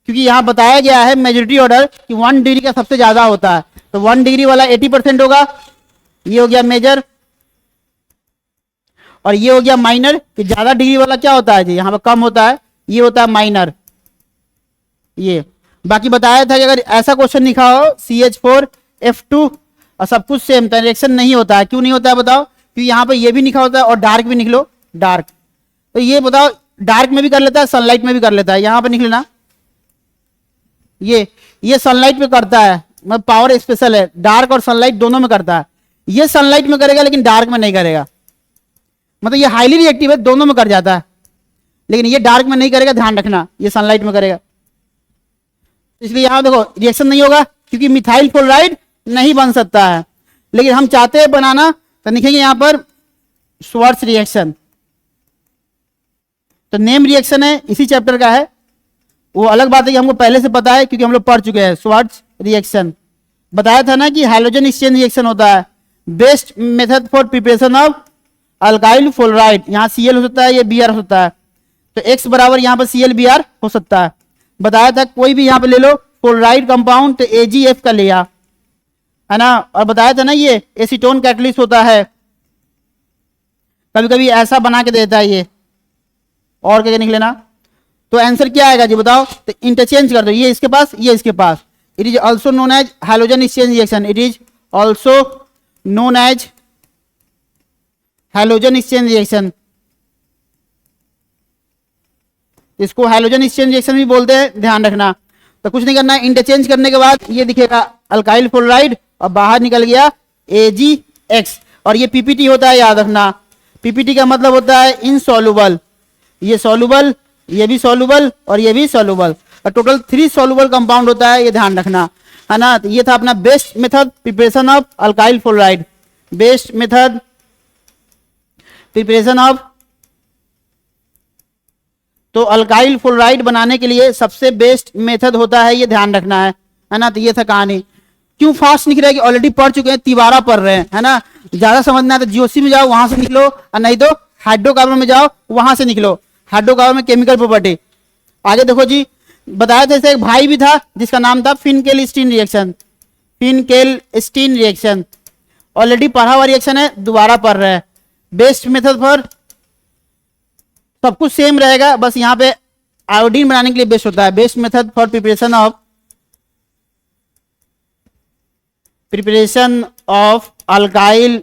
क्योंकि यहाँ बताया गया है मेजोरिटी ऑर्डर कि 1 डिग्री का सबसे ज्यादा होता है, तो 1 डिग्री वाला 80% होगा, ये हो गया मेजर। और ये हो गया माइनर, कि ज्यादा डिग्री वाला क्या होता है जी, यहाँ पर कम होता है, ये होता है माइनर। ये बाकी बताया था कि अगर ऐसा क्वेश्चन लिखा हो CH4F2 और सब कुछ सेम, तो रिएक्शन नहीं होता है। क्यों नहीं होता है बताओ, क्योंकि यहाँ पर ये भी लिखा होता है और डार्क भी निकलो, डार्क। तो ये बताओ डार्क में भी कर लेता है, सनलाइट में भी कर लेता है। यहाँ पर निकलना ये सनलाइट में करता है, मतलब पावर स्पेशल है, डार्क और सनलाइट दोनों में करता है। ये सनलाइट में करेगा लेकिन डार्क में नहीं करेगा, मतलब ये हाईली रिएक्टिव है, दोनों में कर जाता है, लेकिन ये डार्क में नहीं करेगा, ध्यान रखना, ये सनलाइट में करेगा। इसलिए यहां देखो रिएक्शन नहीं होगा, क्योंकि मिथाइल क्लोराइड नहीं बन सकता है। लेकिन हम चाहते हैं बनाना, तो लिखेंगे यहां पर श्वार्ट्ज रिएक्शन। तो नेम रिएक्शन है, इसी चैप्टर का है, वो अलग बात है कि हमको पहले से पता है क्योंकि हम लोग पढ़ चुके हैं। श्वार्ट्ज रिएक्शन बताया था ना कि हैलोजन एक्सचेंज रिएक्शन होता है। Best method for preparation of alkyl fluoride, यहाँ Cl हो सकता है, ये Br हो सकता है, तो X बराबर यहाँ पर ClBr हो सकता है। बताया था कोई भी यहाँ पे ले लो फ्लोराइड कंपाउंड, तो AgF का लिया, है ना। और बताया था ना ये एसीटोन कैटलिस्ट होता है, कभी कभी ऐसा बना के देता है ये, और क्या निकले ना। तो आंसर क्या आएगा जी बताओ, तो इंटरचेंज कर दो, ये इसके पास, ये इसके पास। It is also known as halogen exchange reaction, it is also known as halogen exchange reaction. इसको हैलोजन एक्सचेंज रिएक्शन भी बोलते हैं, ध्यान रखना। तो कुछ नहीं करना है, इंटरचेंज करने के बाद ये दिखेगा अल्काइल फ्लोराइड और बाहर निकल गया AgX, और ये PPT होता है, याद रखना। PPT का मतलब होता है इनसॉल्युबल, ये सॉल्युबल, ये भी सॉल्युबल और ये भी सॉल्युबल, और टोटल 3 सॉल्युबल कंपाउंड होता है, ये ध्यान रखना, है ना। तो ये था अपना best method preparation of alkyl fluoride, best method preparation of. तो अल्काइल फ्लोराइड बनाने के लिए सबसे बेस्ट मेथड होता है, ये ध्यान रखना है ना। तो ये था कहानी। क्यों फास्ट निकल रहा है कि ऑलरेडी पढ़ चुके हैं, तिवारा पढ़ रहे हैं, है ना। ज्यादा समझना है तो GOC में जाओ, वहां से निकलो, और नहीं तो हाइड्रोकार्बन में जाओ, वहां से निकलो। हाइड्रोकार्बन में केमिकल प्रॉपर्टी। आगे देखो जी, बताया था एक भाई भी था जिसका नाम था फिनकेल-स्टीन रिएक्शन, फिनकेल-स्टीन रिएक्शन। ऑलरेडी पढ़ा हुआ रिएक्शन है, दोबारा पढ़ रहे हैं। बेस्ट मेथड फॉर, सब कुछ सेम रहेगा, बस यहाँ पे आयोडीन बनाने के लिए बेस्ट होता है। Best method for preparation of alkyl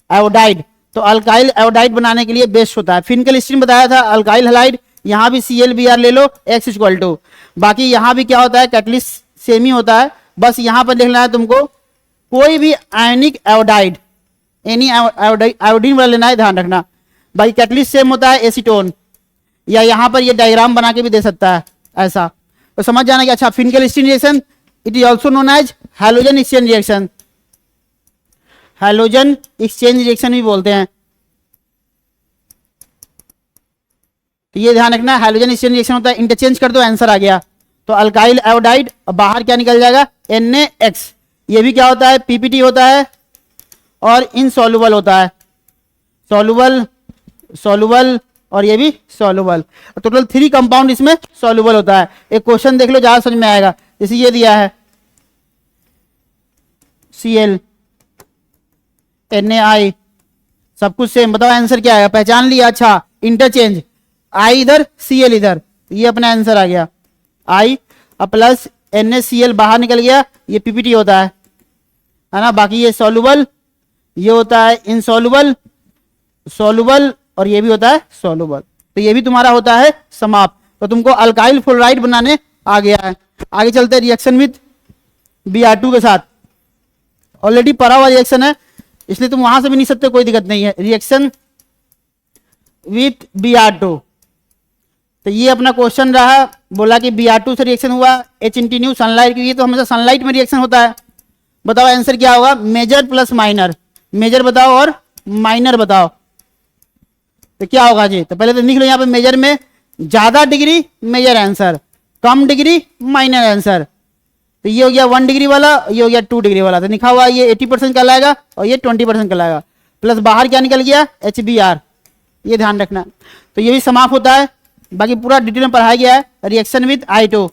iodide, तो अल्काइल आयोडाइड बनाने के लिए बेस्ट होता है। फिनकेल-स्टीन बताया था, अल्काइल हैलाइड, यहाँ भी ClBr ले लो, X = बाकी यहाँ भी क्या होता है, कैटलिस्ट सेम ही होता है। बस यहाँ पर लिखना है तुमको कोई भी आयनिक आयोडाइड, एनी आयोडीन वाला लेना है, ध्यान रखना। भाई कैटलिस्ट सेम होता है एसीटोन, या यहाँ पर ये डायग्राम बना के भी दे सकता है ऐसा, तो समझ जाना कि अच्छा Finkelstein reaction, it is also known as halogen exchange reaction, halogen exchange reaction भी बोलते हैं। तो ये ध्यान रखना, हैलोजन एक्सचेंज रिएक्शन होता है। इंटरचेंज कर दो, आंसर आ गया। तो अल्काइल आयोडाइड, बाहर क्या निकल जाएगा, NaX। ये भी क्या होता है, PPT होता है और इनसॉल्युबल होता है, सॉल्युबल, सॉल्युबल और ये भी सॉल्युबल। टोटल 3 कंपाउंड इसमें सॉल्युबल होता है। एक क्वेश्चन देख लो, ज्यादा समझ में आएगा। जैसे ये दिया है Cl NaI, सब कुछ सेम, बताओ आंसर क्या आएगा। पहचान लिया, अच्छा इंटरचेंज, I इधर Cl इधर, ये अपना आंसर आ गया। I प्लस NaCl बाहर निकल गया, ये PPT होता है, है ना। बाकी ये सॉल्युबल, ये होता है इनसॉल्युबल, सॉल्युबल और ये भी होता है सॉल्युबल। तो ये भी तुम्हारा होता है समाप्त। तो तुमको अल्काइल फ्लोराइड बनाने आ गया है। आगे चलते हैं रिएक्शन विथ Br2 के साथ। ऑलरेडी पढ़ा हुआ रिएक्शन है, इसलिए तुम वहां से भी नहीं सकते, कोई दिक्कत नहीं है। रिएक्शन विथ Br2, तो ये अपना क्वेश्चन रहा, बोला कि Br2 से रिएक्शन हुआ H इंटू न्यू सनलाइट की, तो हमेशा सनलाइट में रिएक्शन होता है। बताओ आंसर क्या होगा, मेजर प्लस माइनर। मेजर बताओ और माइनर बताओ, तो क्या होगा जी। तो पहले तो लिख लो यहाँ पे मेजर में ज्यादा डिग्री मेजर आंसर, कम डिग्री माइनर आंसर। तो ये हो गया 1 डिग्री वाला, ये हो गया 2 डिग्री वाला। तो लिखा हुआ ये 80% कहलाएगा और ये 20% कहलाएगा। प्लस बाहर क्या निकल गया, HBr, ये ध्यान रखना। तो ये भी समाप्त होता है। बाकी पूरा डिटेल में पढ़ाया गया है। रिएक्शन विद I2,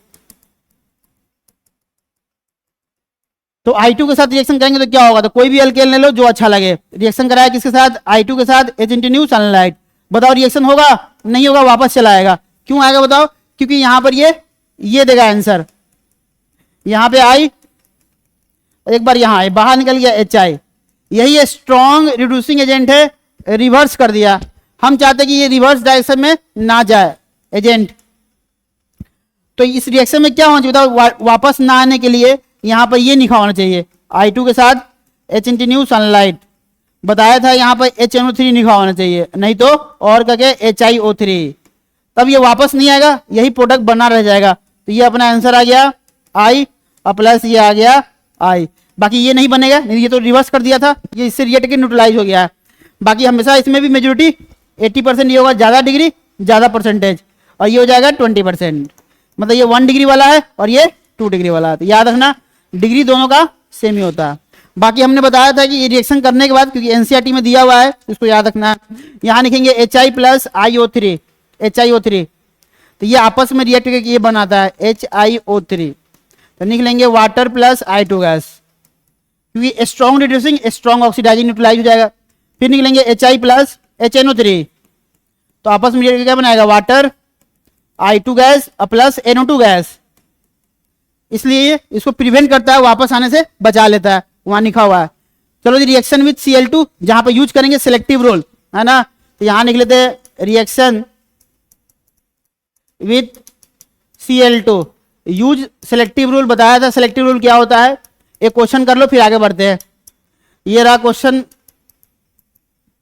तो I2 के साथ रिएक्शन करेंगे तो क्या होगा, तो कोई भी अल्केन ले लो जो अच्छा लगे। रिएक्शन कराया किसके साथ, I2 के साथ H इंटू न्यू सनलाइट। बताओ रिएक्शन होगा, नहीं होगा, वापस चला आएगा। क्यों आएगा बताओ, क्योंकि यहां पर ये देगा आंसर, यहां पे I, एक बार यहां आई, बाहर निकल गया HI। यही स्ट्रॉन्ग रिड्यूसिंग एजेंट है, रिवर्स कर दिया। हम चाहते कि ये रिवर्स डायरेक्शन में ना जाए एजेंट। तो इस रिएक्शन में क्या होना चाहिए बताओ, वापस ना आने के लिए यहां पर ये लिखा होना चाहिए I2 के साथ H इंटू न्यू सनलाइट। बताया था यहां पर HNO3 लिखा होना चाहिए, नहीं तो और क्या HiO3, तब ये वापस नहीं आएगा, यही प्रोडक्ट बना रह जाएगा। तो ये अपना आंसर आ गया I और प्लस ये आ गया I। बाकी ये नहीं बनेगा, नहीं ये तो रिवर्स कर दिया था, ये इससे रिएक्ट के न्यूट्रलाइज हो गया है। बाकी हमेशा इसमें भी मेजोरिटी 80%, ये होगा ज्यादा डिग्री ज्यादा परसेंटेज, और ये हो जाएगा 20%। मतलब ये 1 डिग्री वाला है और ये 2 डिग्री वाला है। तो याद रखना डिग्री दोनों का सेम ही होता है। बाकी हमने बताया था कि ये रिएक्शन करने के बाद, क्योंकि एनसीईआरटी में दिया हुआ है, इसको याद रखना है। यहाँ लिखेंगे HI प्लस IO3, HiO3, तो ये आपस में रिएक्ट करके ये बनाता है HiO3। तो लिख लेंगे वाटर प्लस I2 गैस, क्योंकि strong reducing strong oxidizing neutralize हो जाएगा। फिर निकलेंगे HI प्लस HNO3, तो आपस में रिएक्ट क्या बनाएगा, water I2 gas plus NO2 gas. इसलिए इसको प्रिवेंट करता है, वापस आने से बचा लेता है, वहां लिखा हुआ है। चलो जी रिएक्शन विद Cl2, जहां पर यूज करेंगे सिलेक्टिव रोल, है ना। तो यहां लिख लेते हैं reaction with Cl2, use selective rule. बताया था सिलेक्टिव रूल क्या होता है, एक क्वेश्चन कर लो फिर आगे बढ़ते हैं। ये रहा क्वेश्चन,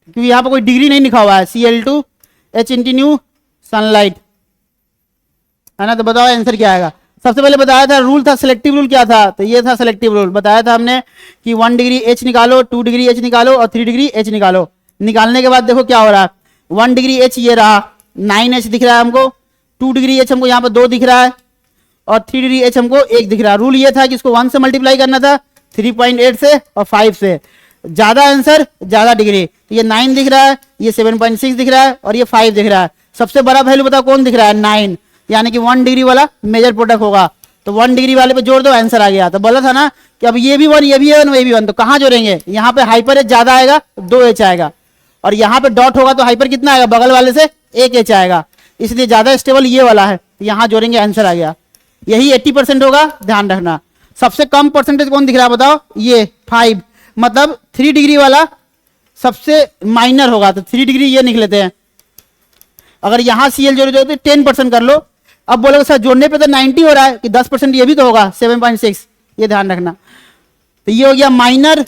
क्योंकि यहां पर कोई डिग्री नहीं लिखा हुआ है, Cl2 H into new sunlight, है ना। तो बताओ आंसर क्या आएगा। सबसे पहले बताया था रूल था, सिलेक्टिव रूल क्या था, तो ये था सिलेक्टिव रूल। बताया था हमने कि 1 डिग्री H निकालो, 2 डिग्री H निकालो और 3 डिग्री H निकालो। निकालने के बाद देखो क्या हो रहा है, 1 डिग्री H ये रहा, 9H दिख रहा है हमको, 2 डिग्री H हमको यहाँ पर 2 दिख रहा है, और 3 डिग्री H हमको 1 दिख रहा है। रूल ये था कि इसको 1 से मल्टीप्लाई करना था, 3.8 से और 5 से, ज्यादा आंसर ज्यादा डिग्री। तो ये 9 दिख रहा है, ये 7.6 दिख रहा है और ये 5 दिख रहा है। सबसे बड़ा वैल्यू बताओ कौन दिख रहा है, 9, यानी कि 1 डिग्री वाला मेजर प्रोडक्ट होगा। तो 1 डिग्री वाले पे जोड़ दो, आंसर आ गया। तो बोला था ना कि अब ये भी 1, ये भी 1, ये भी 1, तो कहां जोड़ेंगे, यहाँ पे हाइपर H ज्यादा आएगा 2H आएगा, और यहाँ पे डॉट होगा तो हाइपर कितना आएगा, बगल वाले से 1H आएगा, इसलिए ज्यादा स्टेबल ये वाला है। यहाँ जोड़ेंगे, आंसर आ गया। यही 80% होगा, ध्यान रखना। सबसे कम परसेंटेज कौन दिख रहा है बताओ, ये 5, मतलब 3 डिग्री वाला सबसे माइनर होगा। तो 3 डिग्री ये निकल लेते हैं। अगर यहां Cl जोड़े तो 10% कर लो। अब बोलोगे सर जोड़ने पे तो 90 हो रहा है, कि 10% ये भी तो होगा 7.6, ये ध्यान रखना। तो ये हो गया माइनर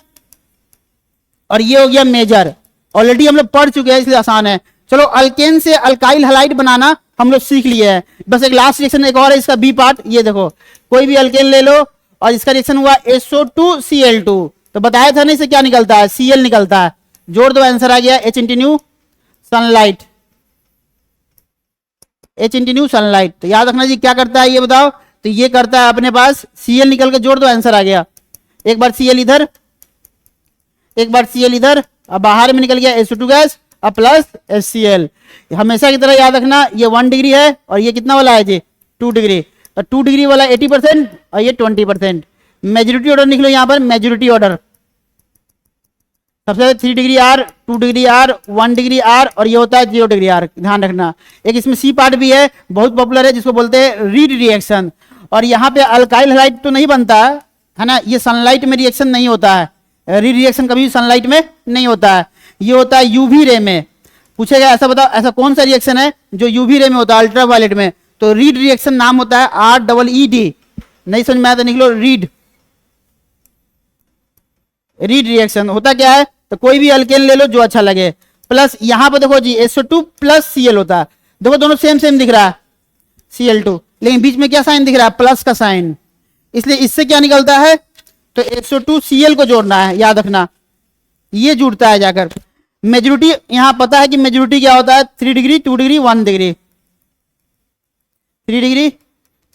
और ये हो गया मेजर। ऑलरेडी हम लोग पढ़ चुके हैं, इसलिए आसान है। चलो अल्केन से अल्काइल हैलाइड बनाना हम लोग सीख लिए हैं। बस एक लास्ट रिएक्शन एक और है, इसका बी पार्ट। ये देखो कोई भी अल्केन ले लो और इसका रिएक्शन हुआ SO2Cl2, तो बताया था ना इसे क्या निकलता है, Cl निकलता है। जोड़ दो, आंसर आ गया H into new sunlight, H into new sunlight. तो याद रखना जी क्या करता है ये बताओ, तो ये करता है अपने पास Cl निकल के जोड़ दो, आंसर आ गया। एक बार Cl इधर, एक बार Cl इधर, अब बाहर में निकल गया SO2 गैस और प्लस HCl। हमेशा की तरह याद रखना ये 1 डिग्री है और ये कितना वाला है जी, 2 डिग्री। तो 2 डिग्री वाला 80% और ये 20%। मेजोरिटी ऑर्डर निकलो यहाँ पर, मेजोरिटी ऑर्डर सबसे पहले 3 degree R, 2 degree R, 1 degree R और ये होता है 0 डिग्री R। ध्यान रखना। एक इसमें सी पार्ट भी है, बहुत पॉपुलर है, जिसको बोलते हैं रीड रिएक्शन। और यहाँ पे अल्काइल हैलाइड तो नहीं बनता है ना, ये सनलाइट में रिएक्शन नहीं होता है, री रिएक्शन कभी सनलाइट में नहीं होता है, ये होता है यूवी रे में। पूछेगा ऐसा बताओ ऐसा कौन सा रिएक्शन है जो यूवी रे में होता है, अल्ट्रावायलेट में, तो रीड रिएक्शन नाम होता है REED। नहीं समझ में आया तो निकलो रीड। रीड रिएक्शन होता क्या है, तो कोई भी अल्केन ले लो जो अच्छा लगे, प्लस यहां पर देखो जी SO2 प्लस Cl होता है, देखो दोनों सेम सेम दिख रहा है Cl2, लेकिन बीच में क्या साइन दिख रहा है, प्लस का साइन, इसलिए इससे क्या निकलता है, तो SO2Cl को जोड़ना है, याद रखना ये जुड़ता है जाकर। मेजोरिटी यहां पता है कि मेजोरिटी क्या होता है, 3 degree 2 degree 1 degree, 3 degree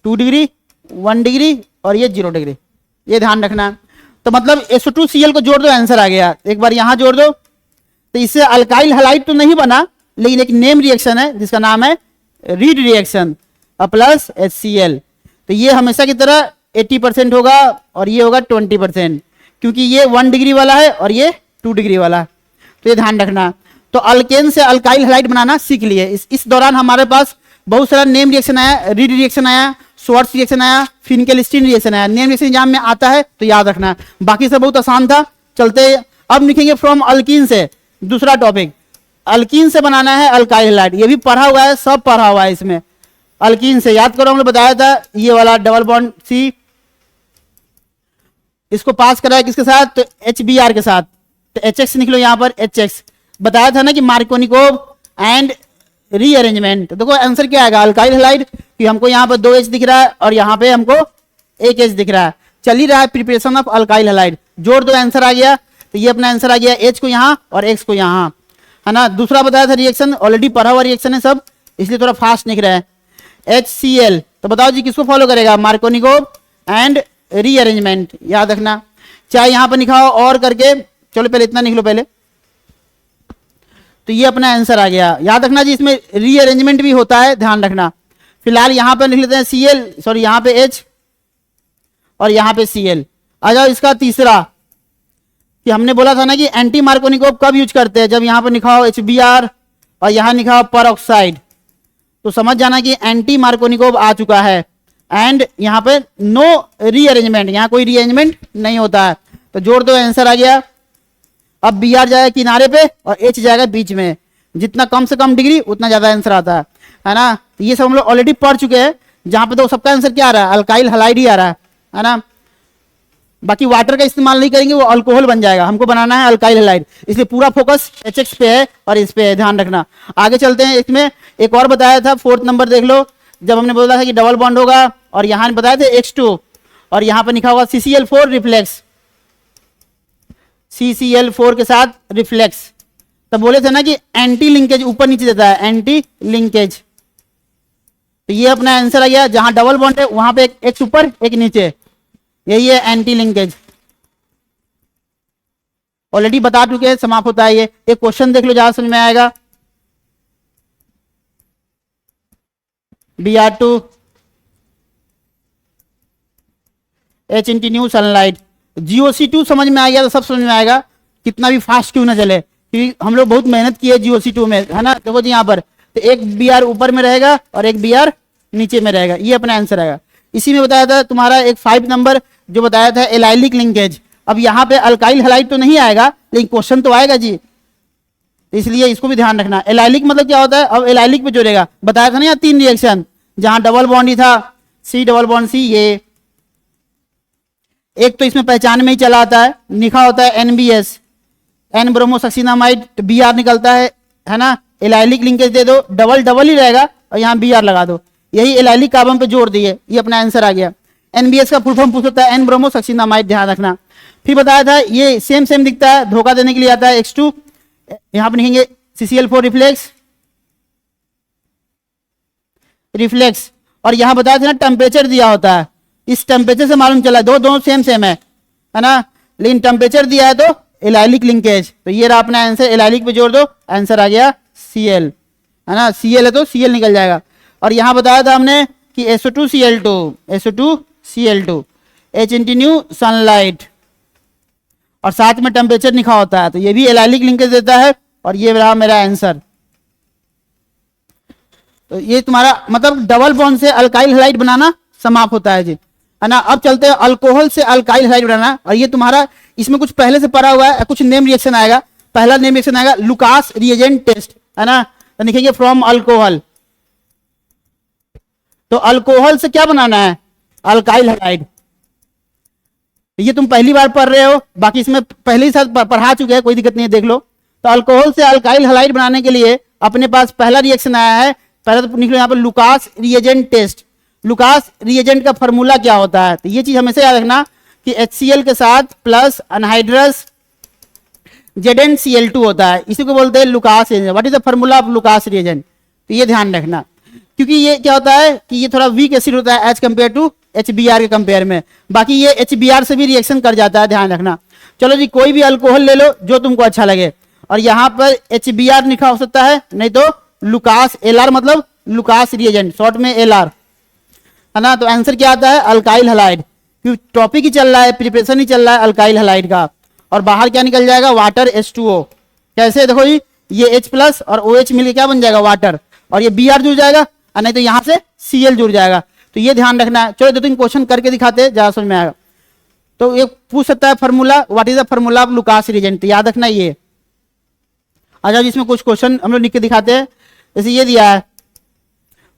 2 degree 1 degree और ये 0 डिग्री, ये ध्यान रखना। तो मतलब SO2Cl को जोड़ दो, आंसर आ गया। एक बार यहां जोड़ दो, तो इससे अल्काइल हैलाइड तो नहीं बना, लेकिन एक नेम रिएक्शन है जिसका नाम है रीड रिएक्शन प्लस HCl। तो ये हमेशा की तरह 80% होगा और ये होगा 20%, क्योंकि ये 1 डिग्री वाला है और ये 2 डिग्री वाला है, तो ये ध्यान रखना। तो अल्केन से अल्काइल हैलाइड बनाना सीख लिए। इस दौरान हमारे पास बहुत सारा नेम रिएक्शन आया, रीड रिएक्शन आया, श्वार्ट्ज रिएक्शन आया, फिनकेल-स्टीन रिएक्शन आया। नेम रिएक्शन एग्जाम में आता है तो याद रखना, बाकी सब बहुत आसान था। चलते अब लिखेंगे फ्रॉम अल्कीन से, दूसरा टॉपिक अल्कीन से बनाना है अल्काइल हैलाइड। ये भी पढ़ा हुआ है, सब पढ़ा हुआ है इसमें। अल्कीन से याद करो, हमने बताया था ये वाला डबल बॉन्ड C, इसको पास करा है किसके साथ, तो HBr के साथ, तो HX निकलो यहां पर HX। बताया था ना कि मार्कोनिकोव एंड रीअरेंजमेंट, तो देखो आंसर क्या आएगा, अल्काइल हैलाइड, कि हमको यहाँ पर 2H दिख रहा है और यहाँ पे हमको 1H दिख रहा है। चल ही रहा है प्रिपरेशन ऑफ अल्काइल हैलाइड, जोड़ दो आंसर आ गया। तो ये अपना आंसर आ गया, H को यहाँ और X को यहाँ, है ना। दूसरा बताया था रिएक्शन, ऑलरेडी पढ़ा हुआ रिएक्शन है सब, इसलिए थोड़ा फास्ट लिख रहा है। HCl, तो बताओ जी किसको फॉलो करेगा, मार्कोनिकोव एंड रीअरेंजमेंट, याद रखना। चाहे यहाँ पर लिखा हो और करके, चलो पहले इतना लिख लो पहले, तो ये अपना आंसर आ गया। याद रखना जी इसमें रीअरेंजमेंट भी होता है, ध्यान रखना। फिलहाल यहाँ पर लिख लेते हैं Cl, सॉरी यहाँ पे H और यहाँ पे Cl। आ जाओ इसका तीसरा, कि हमने बोला था ना कि एंटी मार्कोनिकोव कब यूज करते हैं, जब यहाँ पर लिखा हो HBr और यहाँ लिखा हो पर ऑक्साइड, तो समझ जाना कि एंटी मार्कोनिकोव आ चुका है। एंड यहाँ पे नो रीअरेंजमेंट, यहाँ कोई रीअरेंजमेंट नहीं होता है, तो जोड़ दो आंसर आ गया। अब Br जाएगा किनारे पे और H जाएगा बीच में, जितना कम से कम डिग्री उतना ज्यादा आंसर आता है ना। ये सब हम लोग ऑलरेडी पढ़ चुके हैं, जहां पे तो सबका आंसर क्या आ रहा है, अल्काइल हैलाइड ही आ रहा है ना। बाकी वाटर का इस्तेमाल नहीं करेंगे, वो अल्कोहल बन जाएगा, हमको बनाना है अल्काइल हैलाइड, इसलिए पूरा फोकस HX पे है और इस पे है, ध्यान रखना। आगे चलते हैं, इसमें एक और बताया था 4th नंबर देख लो, जब हमने बोला था कि डबल बॉन्ड होगा और यहाँ बताया थे X2 और यहाँ पे लिखा होगा CCl4 रिफ्लेक्स, CCl4 के साथ रिफ्लेक्स। तब बोले थे ना कि एंटी लिंकेज ऊपर नीचे देता है, एंटी लिंकेज, तो ये अपना आंसर आ गया। जहां डबल बॉन्ड है वहां पे एक X ऊपर एक नीचे, यही है एंटी लिंकेज। ऑलरेडी बता चुके हैं, समाप्त होता है ये। एक क्वेश्चन देख लो, जहां समझ में आएगा। Br2 H इंटी new sunlight, GOC2 समझ में आ गया तो सब समझ में आएगा, कितना भी फास्ट क्यों ना चले, क्योंकि हम लोग बहुत मेहनत की है GOC2 में, है ना। देखो जी यहाँ पर तो एक Br ऊपर में रहेगा और एक Br नीचे में रहेगा, ये अपना आंसर आएगा। इसी में बताया था तुम्हारा एक 5 नंबर जो बताया था एलाइलिक लिंकेज। अब यहाँ पे अल्काइल हैलाइड तो नहीं आएगा, लेकिन क्वेश्चन तो आएगा जी, इसलिए इसको भी ध्यान रखना। एलाइलिक मतलब क्या होता है, अब एलाइलिक पे जोड़ेगा। बताया था ना यहाँ 3 रिएक्शन, जहां डबल बॉन्ड ही था, C डबल बॉन्ड C, ये एक तो इसमें पहचान में ही चला आता है, लिखा होता है NBS, N ब्रोमोसक्सिनामाइड, Br निकलता है ना। एलाइलिक लिंकेज दे दो, डबल डबल ही रहेगा और यहाँ Br लगा दो, यही एलाइलिक कार्बन पे जोड़ दिए, ये अपना आंसर आ गया। NBS का फुल फॉर्म पूछ सकता है N ब्रोमोसक्सिनामाइड, ध्यान रखना। फिर बताया था ये सेम सेम दिखता है, धोखा देने के लिए आता है X2, यहां पर लिखेंगे CCl4 रिफ्लेक्स। और यहां बताया था ना टेम्परेचर दिया होता है, इस टेम्परेचर से मालूम चला दोनों सेम सेम है ना, लेकिन टेम्परेचर दिया है तो एलाइलिक लिंकेज, तो ये रहा अपना आंसर। एलाइलिक पे जोड़ दो, आंसर आ गया Cl, है ना। Cl है तो Cl निकल जाएगा। और यहां बताया था हमने कि SO2Cl2 H इंटी न्यू सनलाइट, और साथ में टेम्परेचर लिखा होता है, तो ये भी एलाइलिक लिंकेज देता है, और ये रहा मेरा आंसर। तो ये तुम्हारा मतलब डबल बॉन्ड से अल्काइल हैलाइड बनाना समाप्त होता है जी, है ना। अब चलते हैं अल्कोहल से अल्काइल हैलाइड बनाना, और ये तुम्हारा इसमें कुछ पहले से पढ़ा हुआ है, कुछ नेम रिएक्शन आएगा। पहला नेम रिएक्शन आएगा लुकास रिएजेंट टेस्ट, है ना, तो लिखेंगे फ्रॉम अल्कोहल। तो अल्कोहल से क्या बनाना है, अल्काइल हैलाइड। ये तुम पहली बार पढ़ रहे हो, बाकी इसमें पहले ही साथ पढ़ा चुके हैं, कोई दिक्कत नहीं है, देख लो। तो अल्कोहल से अल्काइल हैलाइड बनाने के लिए अपने पास पहला रिएक्शन आया है। पहले तो निकलो यहाँ पर Lucas reagent test. Lucas reagent का फॉर्मूला क्या होता है, तो ये चीज हमेशा याद रखना कि HCl के साथ प्लस अनहाइड्रस ZnCl2 होता है, इसी को बोलते हैं Lucas reagent. What is the formula of Lucas reagent, तो ये ध्यान रखना, क्योंकि ये क्या होता है कि ये थोड़ा वीक एसिड होता है एज कंपेयर टू HBr के कंपेयर में। बाकी ये HBr से भी रिएक्शन कर जाता है, ध्यान रखना। चलो जी, कोई भी अल्कोहल ले लो जो तुमको अच्छा लगे, और यहाँ पर HBr लिखा हो सकता है, नहीं तो लुकास LR, मतलब लुकास रिएजेंट, शॉर्ट में LR, है ना। तो आंसर क्या आता है, अल्काइल हैलाइड, क्योंकि टॉपिक ही चल रहा है, प्रिपरेशन ही चल रहा है अल्काइल हैलाइड का। और बाहर क्या निकल जाएगा, वाटर H2O। कैसे, देखो जी, ये H प्लस और OH मिलकर क्या बन जाएगा, वाटर, और ये Br जुड़ जाएगा, और नहीं तो यहां से Cl जुड़ जाएगा। तो ये ध्यान रखना है। चलो दो तीन क्वेश्चन करके दिखाते हैं, ज्यादा समझ में आएगा। तो ये पूछ सकता है formula, what is the formula of Lucas reagent, तो याद रखना ये। अच्छा, इसमें कुछ क्वेश्चन हम लोग लिख के दिखाते हैं। जैसे ये दिया है,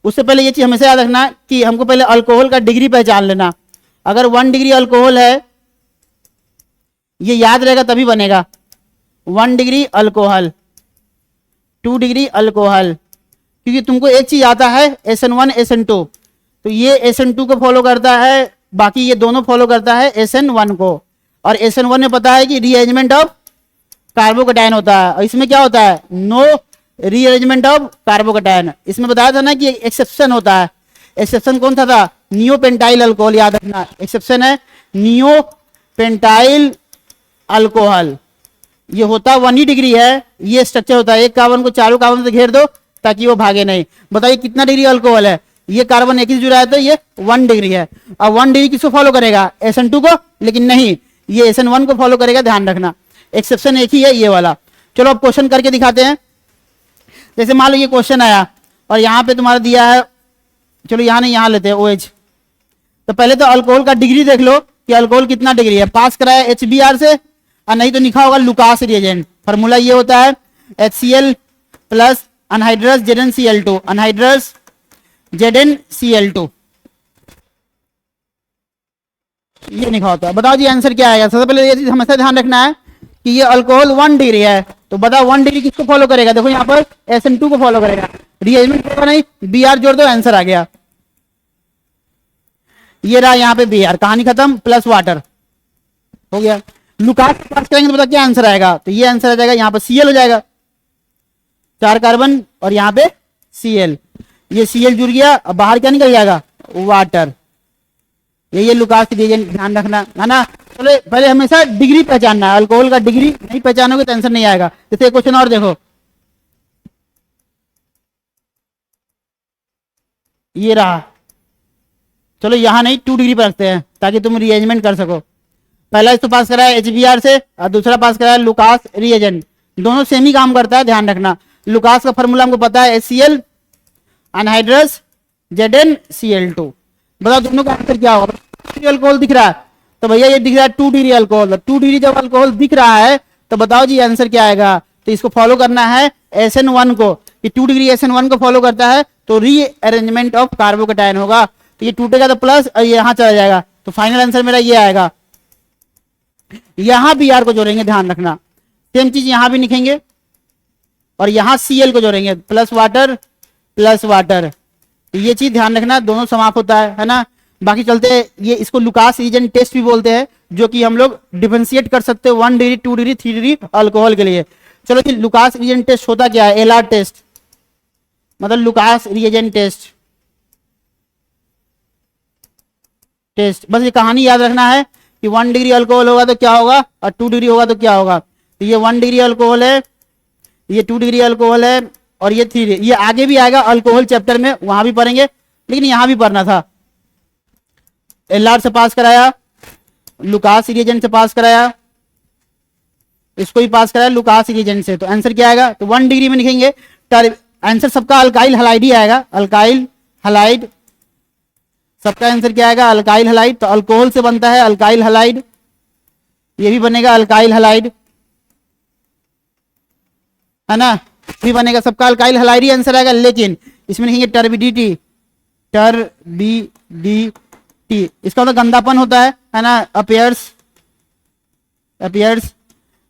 उससे पहले ये चीज हमेशा याद रखना कि हमको पहले अल्कोहल का डिग्री पहचान लेना। अगर 1 डिग्री अल्कोहल है, ये याद रहेगा तभी बनेगा। 1 डिग्री अल्कोहल, 2 डिग्री अल्कोहल, क्योंकि तुमको एक चीज आता है SN1 SN2, तो ये SN2 को फॉलो करता है, बाकी ये दोनों फॉलो करता है SN1 को। और SN1 में पता है कि रीअरेंजमेंट ऑफ कार्बोकैटायन होता है, और इसमें क्या होता है, नो रीअरेंजमेंट ऑफ कार्बोकैटायन। इसमें बताया था ना कि एक्सेप्शन होता है। एक्सेप्शन कौन सा था, नियोपेंटाइल अल्कोहल, याद रखना एक्सेप्शन है नियोपेंटाइल अल्कोहल। ये होता 1 ही डिग्री है, ये स्ट्रक्चर होता है। एक कार्बन को चारों कार्बन से घेर दो ताकि वो भागे नहीं। बताइए कितना डिग्री अल्कोहल है, ये कार्बन एक ही जुड़ा है, तो ये 1 डिग्री है। और 1 डिग्री किसको फॉलो करेगा, SN2 को, लेकिन नहीं, ये SN1 को फॉलो करेगा, ध्यान रखना। एक्सेप्शन एक ही है, ये वाला। चलो अब क्वेश्चन करके दिखाते हैं। जैसे मान लो ये क्वेश्चन आया और यहाँ पे तुम्हारा दिया है, चलो यहाँ नहीं, यहाँ लेते हैं OH। तो पहले तो अल्कोहल का डिग्री देख लो कि अल्कोहल कितना डिग्री है, पास कराया HBr से, और नहीं तो लिखा होगा लुकास रिएजेंट। फॉर्मूला ये होता है HCl plus anhydrous ZnCl2, anhydrous ZnCl2, ये लिखा होता है। बताओ जी आंसर क्या आएगा। सबसे पहले ये चीज हमेशा ध्यान रखना है कि ये अल्कोहल 1 डिग्री है, तो बताओ 1 डिग्री किसको फॉलो करेगा, देखो यहाँ पर SN2 को फॉलो करेगा। रीअरेंजमेंट होगा नहीं, Br जोड़ दो, आंसर आ गया। ये रहा यहाँ पे Br, कहानी खत्म, प्लस वाटर हो गया। लुकास पास करेंगे तो पता क्या आंसर आएगा, तो ये आंसर आ जाएगा, यहाँ पर Cl हो जाएगा, 4 कार्बन और यहाँ पे Cl, ये Cl जुड़ गया, अब बाहर क्या निकल जाएगा, वाटर। ये लुकास रिएजेंट, ध्यान रखना, है ना। चलो पहले हमेशा डिग्री पहचानना है, अल्कोहल का डिग्री नहीं पहचानोगे तो आंसर नहीं आएगा। जैसे क्वेश्चन और देखो, ये रहा, चलो यहाँ नहीं 2 डिग्री पर रखते हैं ताकि तुम रीअरेंजमेंट कर सको। पहला इसको पास कराया HBr से और दूसरा पास कराया लुकास रिएजेंट, दोनों सेम ही काम करता है, ध्यान रखना। लुकास का फॉर्मूला हमको पता है HCl अनहाइड्रस ZnCl2। बताओ दोनों का आंसर क्या होगा। अल्कोहल दिख रहा है तो भैया ये दिख रहा है 2 डिग्री अल्कोहल, 2 डिग्री जब अल्कोहल दिख रहा है तो बताओ जी आंसर क्या आएगा। तो इसको फॉलो करना है SN1 को, कि 2 डिग्री SN1 को फॉलो करता है तो रीअरेंजमेंट ऑफ कार्बोकैटायन होगा। तो ये टूटेगा तो प्लस और ये यहां चला जाएगा, तो फाइनल आंसर मेरा ये आएगा। यहां Br को जोड़ेंगे, ध्यान रखना, सेम चीज यहां भी लिखेंगे और यहां Cl को जोड़ेंगे, प्लस वाटर प्लस वाटर। तो ये चीज ध्यान रखना, दोनों समाप्त होता है ना। बाकी चलते हैं, ये इसको लुकास रिएजेंट टेस्ट भी बोलते हैं, जो कि हम लोग डिफरेंशिएट कर सकते हैं 1 डिग्री 2 डिग्री 3 डिग्री अल्कोहल के लिए। चलो जी, लुकास रिएजेंट टेस्ट होता क्या है, LR टेस्ट, मतलब लुकास रिएजेंट टेस्ट। बस ये कहानी याद रखना है कि 1 डिग्री अल्कोहल होगा तो क्या होगा और 2 डिग्री होगा तो क्या होगा। तो ये 1 डिग्री अल्कोहल है, ये 2 डिग्री अल्कोहल है, और ये 3 डिग्री। ये आगे भी आएगा अल्कोहल चैप्टर में, वहां भी पढ़ेंगे, लेकिन यहां भी पढ़ना था। LR से पास कराया, लुकास रिएजेंट से पास कराया, इसको भी पास कराया लुकास रिएजेंट से। तो आंसर क्या आएगा, तो 1 डिग्री में लिखेंगे, आंसर सबका अल्काइल हैलाइड ही आएगा, अल्काइल हैलाइड सबका आंसर क्या आएगा, अल्काइल हैलाइड। तो अल्कोहल से बनता है अल्काइल हैलाइड, ये भी बनेगा अल्काइल हैलाइड, है ना, भी बनेगा, सबका अल्काइल हैलाइड ही आंसर आएगा। लेकिन इसमें लिखेंगे टर्बिडिटी, टर्बिडिटी, इसका मतलब गंदापन होता है ना, अपीयर्स, अपीयर्स,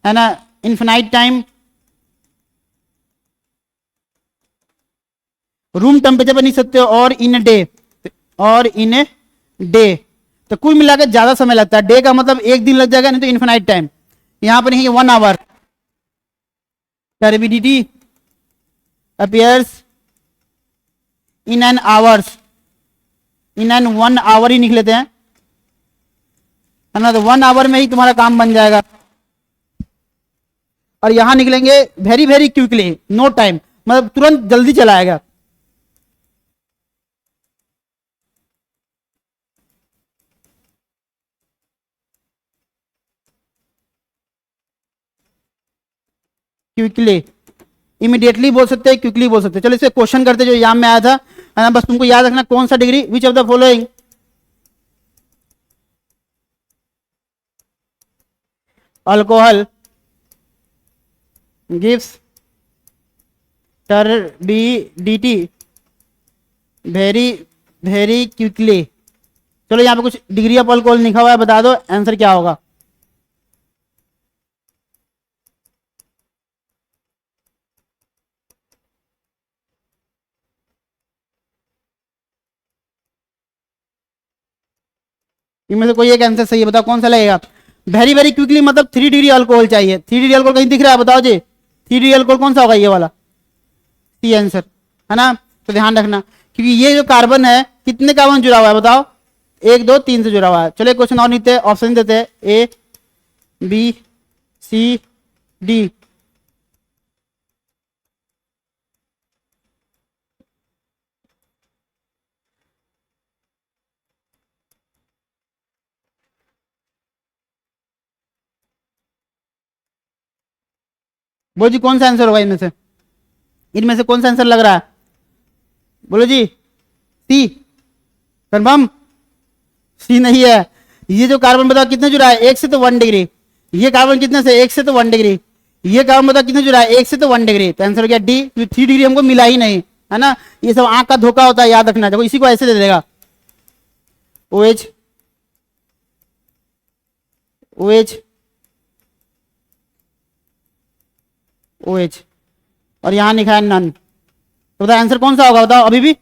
है ना, इन्फिनाइट टाइम, रूम टेम्परेचर पर नहीं सकते, और इन डे, और इन डे, तो कुल मिलाकर ज्यादा समय लगता है। डे का मतलब एक दिन लग जाएगा, नहीं तो इन्फिनाइट टाइम। यहां पर नहीं 1 hour, turbidity appears in an hours, in an 1 hour ही लिख लेते हैं, है ना, तो 1 आवर में ही तुम्हारा काम बन जाएगा। और यहां निकलेंगे very very quickly, no time, मतलब तुरंत जल्दी चला आएगा। क्विकली, इमीडिएटली बोल सकते हैं, क्विकली बोल सकते हैं। चलो इसे क्वेश्चन करते जो एग्जाम में आया था, है ना, बस तुमको याद रखना कौन सा degree, which of the following alcohol gives turbidity very very quickly. चलो यहाँ पे कुछ डिग्री ऑफ अल्कोहल लिखा हुआ है, बता दो आंसर क्या होगा। इनमें से कोई एक आंसर सही है, बताओ कौन सा लगेगा। वेरी वेरी क्विकली मतलब 3 डिग्री अल्कोहल चाहिए। 3 डिग्री अल्कोहल कहीं दिख रहा है, बताओ जी 3 डिग्री अल्कोहल कौन सा होगा, ये वाला, सी आंसर, है ना। तो ध्यान रखना, क्योंकि ये जो कार्बन है कितने कार्बन जुड़ा हुआ है, बताओ 1 2 3 से जुड़ा हुआ है। चलो क्वेश्चन और लिखते हैं, ऑप्शन देते हैं, ए बी सी डी। बोलो जी कौन सा आंसर होगा इनमें से, इनमें से कौन सा आंसर लग रहा है, बोलो जी। सी कंफर्म, सी नहीं है। ये जो कार्बन बताओ कितने जुड़ा है, 1 से तो 1 डिग्री, ये कार्बन कितने से, 1 से तो 1 डिग्री, ये कार्बन बताओ कितने जुड़ा है, 1 से तो 1 डिग्री, तो आंसर हो गया डी। 3 डिग्री हमको मिला ही नहीं, है ना, ये सब आंख का धोखा होता है, याद रखना। देखो इसी को ऐसे दे देगा, OH OH OH, और यहां लिखा है नन, तो बताओ आंसर कौन सा होगा, बताओ, अभी भी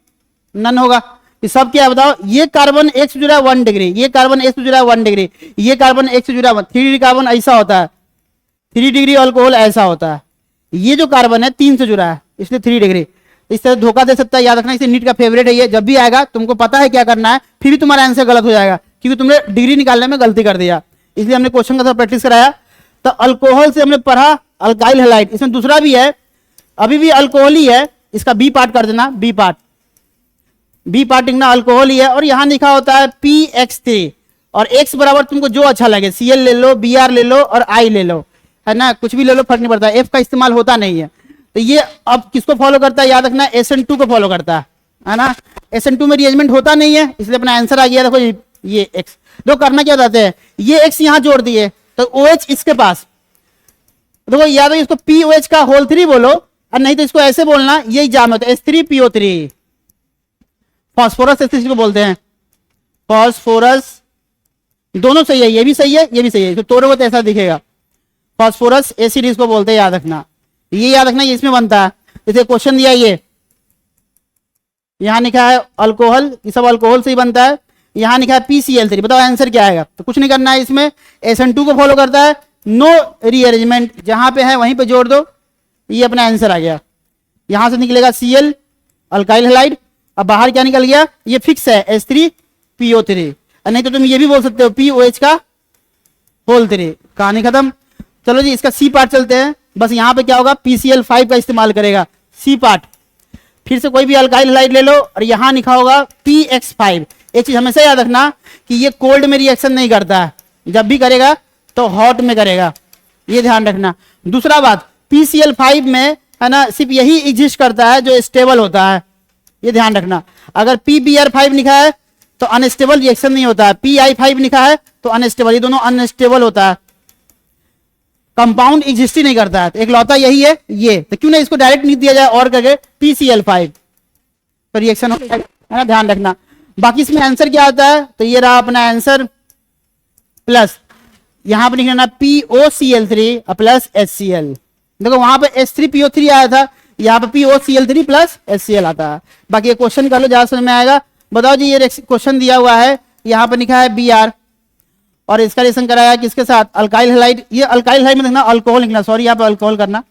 नन होगा। ये सब क्या है बताओ, ये कार्बन एक से जुड़ा है 1 डिग्री, ये कार्बन एक से जुड़ा है 1 डिग्री, ये कार्बन एक से जुड़ा है 3 डिग्री कार्बन ऐसा होता है, 3 डिग्री अल्कोहल ऐसा होता है। ये जो कार्बन है 3 से जुड़ा है, इसलिए 3 डिग्री। इस तरह धोखा दे सकता है, याद रखना। इसे नीट का फेवरेट है ये, जब भी आएगा तुमको पता है क्या करना है, फिर भी तुम्हारा आंसर गलत हो जाएगा, क्योंकि तुमने डिग्री निकालने में गलती कर दिया। इसलिए हमने क्वेश्चन का थोड़ा प्रैक्टिस कराया। तो अल्कोहल से हमने पढ़ा अल्काइल हैलाइड, इसमें दूसरा भी है, अभी भी अल्कोहल ही है, इसका बी पार्ट कर देना, बी पार्ट, बी पार्ट लिखना अल्कोहल ही है। और यहां लिखा होता है PX3, और X बराबर तुमको जो अच्छा लगे, Cl ले लो, Br ले लो, और I ले लो, है ना, कुछ भी ले लो, फर्क नहीं पड़ता, F का इस्तेमाल होता नहीं है। तो ये अब किसको फॉलो करता है, याद रखना, SN2 को फॉलो करता है ना। SN2 में रिएजमेंट होता नहीं है, इसलिए अपना आंसर आ गया। देखो ये X, तो करना क्या बताते हैं, ये X यहां जोड़ दिए, तो OH इसके पास, देखो याद है, इसको POH का होल 3 बोलो, और नहीं तो इसको ऐसे बोलना, यही जाम होता है, H3PO3, फास्फोरस एसिड को बोलते हैं, फास्फोरस, दोनों सही है, ये भी सही है, ये भी सही है, तो तोड़ोगे तो ऐसा दिखेगा, फास्फोरस एसिड इसको बोलते हैं, याद रखना, ये याद रखना, ये इसमें बनता है। जैसे क्वेश्चन दिया, ये यहां लिखा है अल्कोहल, ये सब अल्कोहल से ही बनता है, यहां लिखा है PCl3, बताओ आंसर क्या आएगा। तो कुछ नहीं करना है, इसमें SN2 को फॉलो करता है, नो रीअरेंजमेंट, जहां पे है वहीं पे जोड़ दो, ये अपना आंसर आ गया। यहां से निकलेगा Cl अल्काइल हैलाइड, अब बाहर क्या निकल गया, ये फिक्स है H3PO3, नहीं तो तुम ये भी बोल सकते हो POH का होल 3, कहानी खत्म। चलो जी इसका सी पार्ट चलते हैं, बस यहां पे क्या होगा, PCl5 का इस्तेमाल करेगा, सी पार्ट। फिर से कोई भी अल्काइल हैलाइड ले लो, और यहां लिखा होगा PX5। एक चीज हमेशा याद रखना कि ये कोल्ड में रिएक्शन नहीं करता है, जब भी करेगा तो हॉट में करेगा, ये ध्यान रखना। दूसरा बात, PCl5 में, है ना, सिर्फ यही एग्जिस्ट करता है जो स्टेबल होता है, ये ध्यान रखना। अगर PBr5 लिखा है तो अनस्टेबल रिएक्शन नहीं होता है, PI5 लिखा है तो अनस्टेबल, ये दोनों अनस्टेबल होता है, कंपाउंड एग्जिस्ट ही नहीं करता है, तो एक लौता यही है ये, तो क्यों ना इसको डायरेक्ट नहीं दिया जाए और करके PCl5 तो रिएक्शन हो जाएगा, है ना, ध्यान रखना। बाकी इसमें आंसर क्या आता है, तो ये रहा अपना आंसर, प्लस यहां पर लिखना POCl3 प्लस HCl। देखो वहां पे H3PO3 आया था, यहाँ पे POCl3 प्लस HCl आता है। बाकी ये क्वेश्चन कर लो, ज्यादा समझ में आएगा। बताओ जी, ये क्वेश्चन दिया हुआ है, यहाँ पे लिखा है Br और इसका रिएक्शन कराया किसके साथ, अल्काइल हैलाइड। ये अल्काइल हैलाइड में देखना अल्कोहल लिखना, सॉरी यहाँ पे अल्कोहल करना,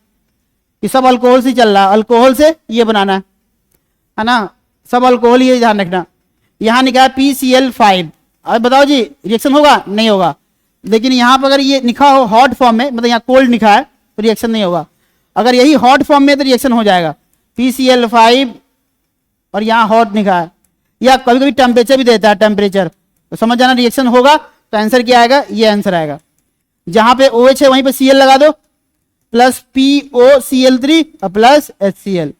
ये सब अल्कोहल से चल रहा है, अल्कोहल से ये बनाना है ना, सब अल्कोहल ही, ध्यान रखना। यहाँ लिखा है PCl5। अब बताओ जी रिएक्शन होगा, नहीं होगा। लेकिन यहाँ पर अगर ये लिखा हो हॉट फॉर्म में, मतलब यहाँ कोल्ड लिखा है, तो रिएक्शन नहीं होगा। अगर यही हॉट फॉर्म में तो रिएक्शन हो जाएगा, PCl5 और यहाँ हॉट लिखा है, या कभी कभी टेम्परेचर भी देता है, टेम्परेचर, तो समझ जाना रिएक्शन होगा। तो आंसर क्या आएगा, ये आंसर आएगा। जहां पे OH है वहीं पे Cl लगा दो, प्लस POCl3 और प्लस HCl,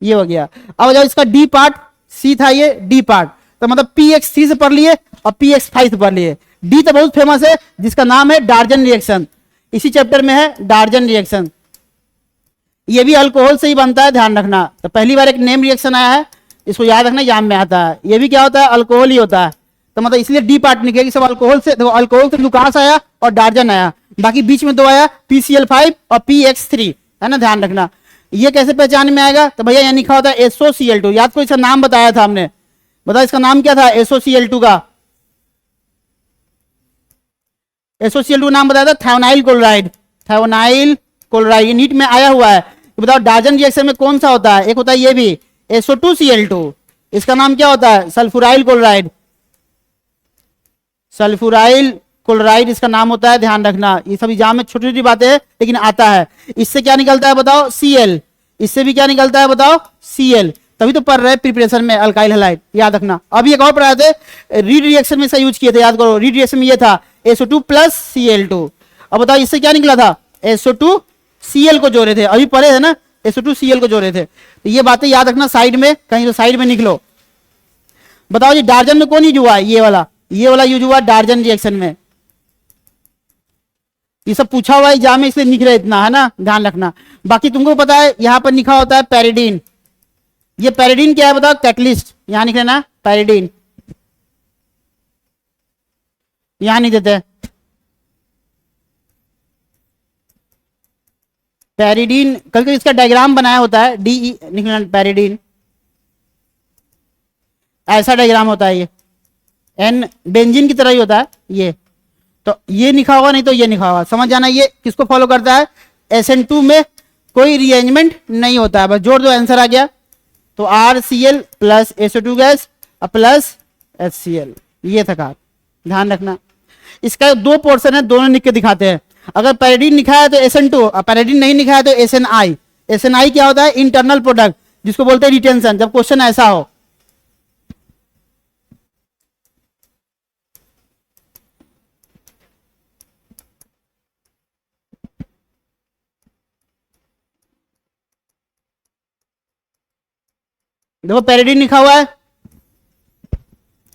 ये हो गया। अब जाओ इसका डी पार्ट, C था ये डी पार्ट, तो मतलब PX3 से पढ़ लिए और PX5 से पढ़ लिए। डी तो बहुत फेमस है, जिसका नाम है डार्जन रिएक्शन, इसी चैप्टर में है डार्जन रिएक्शन। ये भी अल्कोहल से ही बनता है, ध्यान रखना। तो पहली बार एक नेम रिएक्शन आया है, इसको याद रखना, एग्जाम में आता है। ये भी क्या होता है, अल्कोहल ही होता है, तो मतलब इसलिए डी पार्ट निकलेगी, सब अल्कोहल से। देखो अल्कोहल से लुकास आया और डार्जन आया, बाकी बीच में दो आया, PCl5 और PX3, है ना, ध्यान रखना। ये कैसे पहचान में आएगा, तो भैया यहाँ लिखा होता है SOCl2, याद को इसका नाम बताया था हमने, बताओ इसका नाम क्या था, SOCl2 का, SOCl2 नाम बताया था थायोनाइल क्लोराइड, थायोनाइल क्लोराइड, ये नीट में आया हुआ है। तो बताओ डार्जन रिएक्शन में कौन सा होता है, एक होता है ये भी SO2Cl2, इसका नाम क्या होता है, सल्फ्यूराइल क्लोराइड, सल्फ्यूराइल क्लोराइड इसका नाम होता है, ध्यान रखना। ये सब एग्जाम में छोटी छोटी बातें हैं, लेकिन आता है। इससे क्या निकलता है बताओ, Cl, इससे भी क्या निकलता है बताओ, Cl, तभी तो पढ़ रहे प्रिपरेशन में अल्काइल हैलाइड, याद रखना। अभी एक और पढ़ाए थे, रीड रिएक्शन में इसका यूज किए थे, याद करो, रीड रिएक्शन में ये था SO2 प्लस Cl2। अब बताओ इससे क्या निकला था, SO2Cl को जोड़े थे, अभी पढ़े थे ना, SO2Cl को जोड़े थे। तो ये बातें याद रखना, साइड में कहीं तो साइड में निकलो। बताओ जी डार्जन में कौन यूज हुआ, ये वाला यूज हुआ डार्जन रिएक्शन में। ये सब पूछा हुआ है एग्जाम में, इसलिए लिख रहे इतना, है ना, ध्यान रखना। बाकी तुमको पता है यहां पर लिखा होता है पैरिडीन, ये पैरिडीन क्या है बताओ, कैटलिस्ट, यहां लिख लेना पैरिडीन, यहां नहीं देते पैरिडीन, कभी इसका डायग्राम बनाया होता है, DE लिखना पैरिडीन, ऐसा डायग्राम होता है, ये एन बेंजीन की तरह ही होता है ये। तो ये लिखा होगा, नहीं तो ये लिखा होगा, समझ जाना। ये किसको फॉलो करता है, SN2 में कोई रिअरेंजमेंट नहीं होता है, बस जोड़ दो, आंसर आ गया। तो RCl plus SO2 gas plus HCl, ये था, ध्यान रखना। इसका दो पोर्शन है, दोनों लिख के दिखाते हैं। अगर पैरिडीन लिखा है तो SN2 और पैरिडीन नहीं लिखा है तो SNI। SNI क्या होता है, इंटरनल प्रोडक्ट, जिसको बोलते हैं रिटेंशन, जब क्वेश्चन ऐसा हो। देखो पैरिडीन लिखा हुआ है,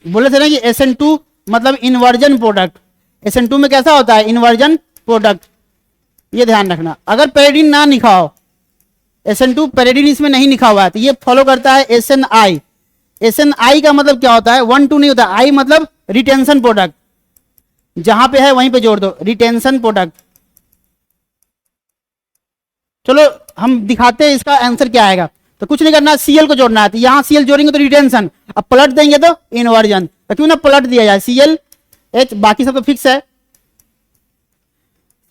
बोले थे ना कि SN2 मतलब इन्वर्जन प्रोडक्ट, SN2 में कैसा होता है, इन्वर्जन प्रोडक्ट, ये ध्यान रखना। अगर पैरिडीन ना लिखा हो, SN2 पैरिडीन इसमें नहीं लिखा हुआ है, तो ये फॉलो करता है SNI। SNI का मतलब क्या होता है, 1 2 नहीं होता, I मतलब रिटेंशन प्रोडक्ट, जहां पे है वहीं पे जोड़ दो, रिटेंशन प्रोडक्ट। चलो हम दिखाते हैं इसका आंसर क्या आएगा। तो कुछ नहीं करना, Cl को जोड़ना है, तो यहां Cl जोड़ेंगे तो रिटेंशन, अब पलट देंगे तो इन्वर्जन, तो क्यों ना पलट दिया जाए, ClH, बाकी सब तो फिक्स है।